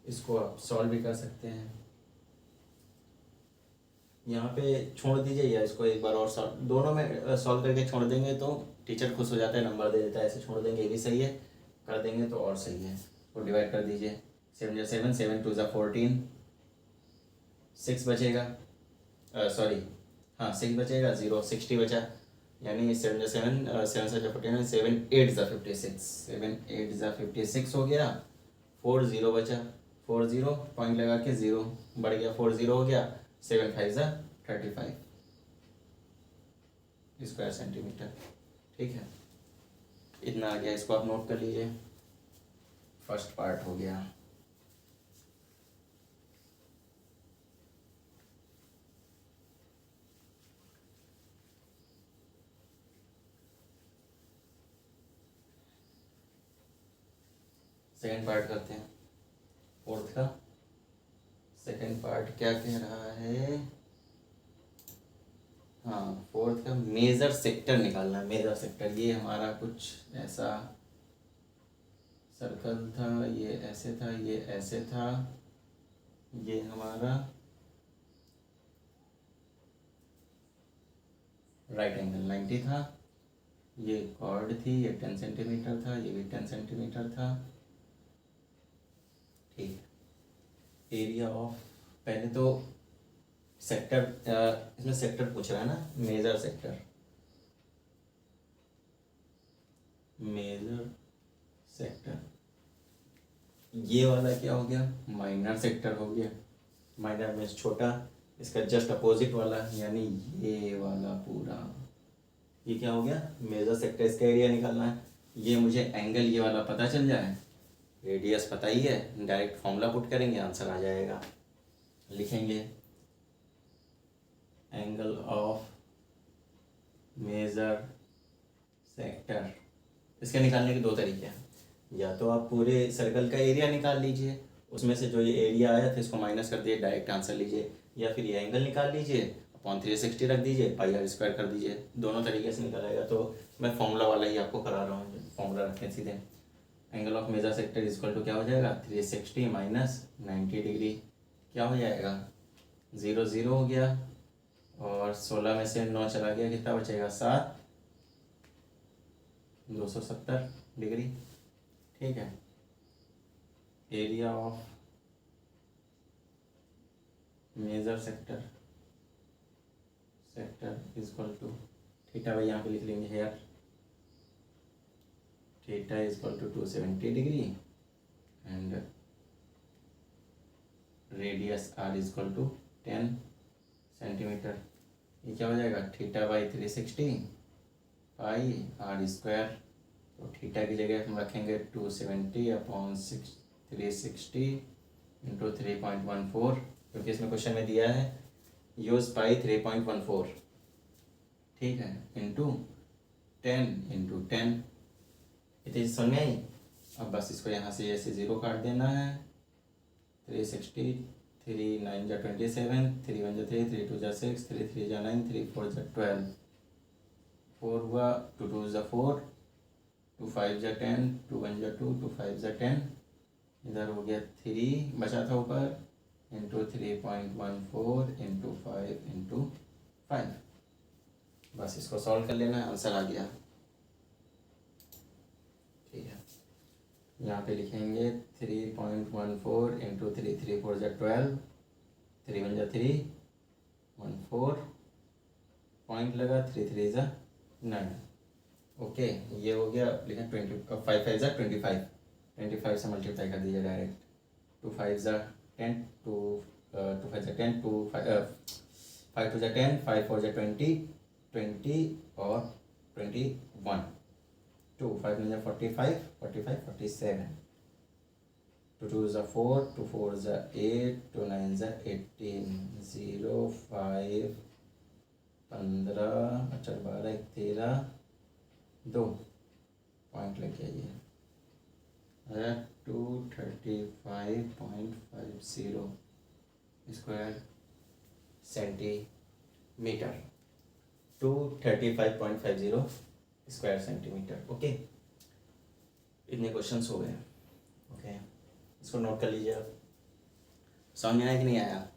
Speaker 1: इसको आप सॉल्व भी कर सकते हैं। यहाँ पे छोड़ दीजिए या इसको एक बार और सॉल्व, दोनों में सॉल्व करके छोड़ देंगे तो टीचर खुश हो जाता है, नंबर दे देता है। ऐसे छोड़ देंगे ये भी सही है, कर देंगे तो और सही है। और डिवाइड कर दीजिए। 7 7 7 2 14, 6 बचेगा, सॉरी हाँ 6 बचेगा, 0 60 बचा, यानी 7 जा 7, 7 से 49, 7 8 जा 56, 7 8 जा 56 हो गया। 4 0 बचा, 4 0 पॉइंट लगा के 0 बढ़ गया, 4 0 हो गया, 7 5 जा 35 स्क्वायर सेंटीमीटर। ठीक है, इतना आ गया, इसको आप नोट कर लीजिए। फर्स्ट पार्ट हो गया। सेकेंड पार्ट करते हैं, फोर्थ का सेकेंड पार्ट क्या कह रहा है। हाँ, फोर्थ का मेजर सेक्टर निकालना है। मेजर सेक्टर, ये हमारा कुछ ऐसा सर्कल था, ये ऐसे था, ये ऐसे था, ये हमारा राइट एंगल 90 था, ये कॉर्ड थी, ये 10 सेंटीमीटर था, ये भी 10 सेंटीमीटर था। ठीक, एरिया ऑफ, पहले तो सेक्टर, इसमें सेक्टर पूछ रहा है ना, मेजर सेक्टर, मेजर सेक्टर। ये वाला क्या हो गया, माइनर सेक्टर हो गया। माइनर में छोटा, इसका जस्ट अपोजिट वाला यानी ये वाला पूरा, ये क्या हो गया, मेजर सेक्टर। इसका एरिया निकालना है। ये मुझे एंगल ये वाला पता चल जाए, रेडियस पता ही है, डायरेक्ट फॉर्मूला पुट करेंगे, आंसर आ जाएगा। लिखेंगे एंगल ऑफ मेजर सेक्टर। इसके निकालने के दो तरीके हैं, या तो आप पूरे सर्कल का एरिया निकाल लीजिए, उसमें से जो ये एरिया आया था इसको माइनस कर दिए, डायरेक्ट आंसर लीजिए, या फिर ये एंगल निकाल लीजिए, अपॉन 360 रख दीजिए, पाई आर स्क्वायर कर दीजिए। दोनों तरीके से निकालेगा। तो मैं फॉर्मूला वाला ही आपको करा रहा हूँ, फॉर्मूला रखें सीधे। Angle of major sector equal to क्या हो जाएगा, 360 माइनस 90 डिग्री, क्या हो जाएगा, 0 0 हो गया, और 16 में से 9 चला गया, कितना बचेगा, 7, 270 डिग्री। ठीक है, area of major sector equal to theta, भाई यहाँ पे लिख लेंगे here, theta equal to 270 degree and radius R equal to 10 centimetre. ये क्या हो जाएगा, theta by 360 pi are square. तो थीटा की जगह हम रखेंगे 270 अपॉन 360 इंटू 3.14, क्योंकि इसमें क्वेश्चन में दिया है यूज पाई 3.14। ठीक है, इंटू 10 इंटू 10। इतनी समझ में आई। अब बस इसको यहाँ से ऐसे 0 काट देना है। 360, 3 9 जा 27, 3 1 जा 3, 3 2 जा 6, 3 3 जा 9, 3 4 जा 12, 4 हुआ, 2 2 जा 4, 2 5 जा 10, 2 1 जा 2, 2 5 जा 10, इधर हो गया 3 बचा था ऊपर, इंटू 3.14 इंटू 5 इंटू 5। बस इसको सॉल्व कर लेना, आंसर आ गया। ठीक है, यहाँ पे लिखेंगे 3.14 इंटू 3 3 4 जा 12, 3 1 जा 3, 1 4 पॉइंट लगा, 3 3 जा 9। ओके, ये हो गया। लिखें 20, 5 5 जा 25, 25 से मल्टीप्लाई कर दीजिए डायरेक्ट। 2 5 जा 10, 2 5 जा 10, 2 5 2 जा 10, 5 4 जा 20, 20 और 21, 2 5 9 जा 45, 45 47, 2 2 जा 4, 2 4 जा 8, 2 9 जा 18, 0 5 15, अच्छा 12 13, 2 पॉइंट लग गया। ये 235.50 square centimetre, 235.50 square centimetre. Okay, इतने क्वेश्चंस हो गए। ओके, इसको नोट कर लीजिए आप। समझ में आया कि नहीं आया?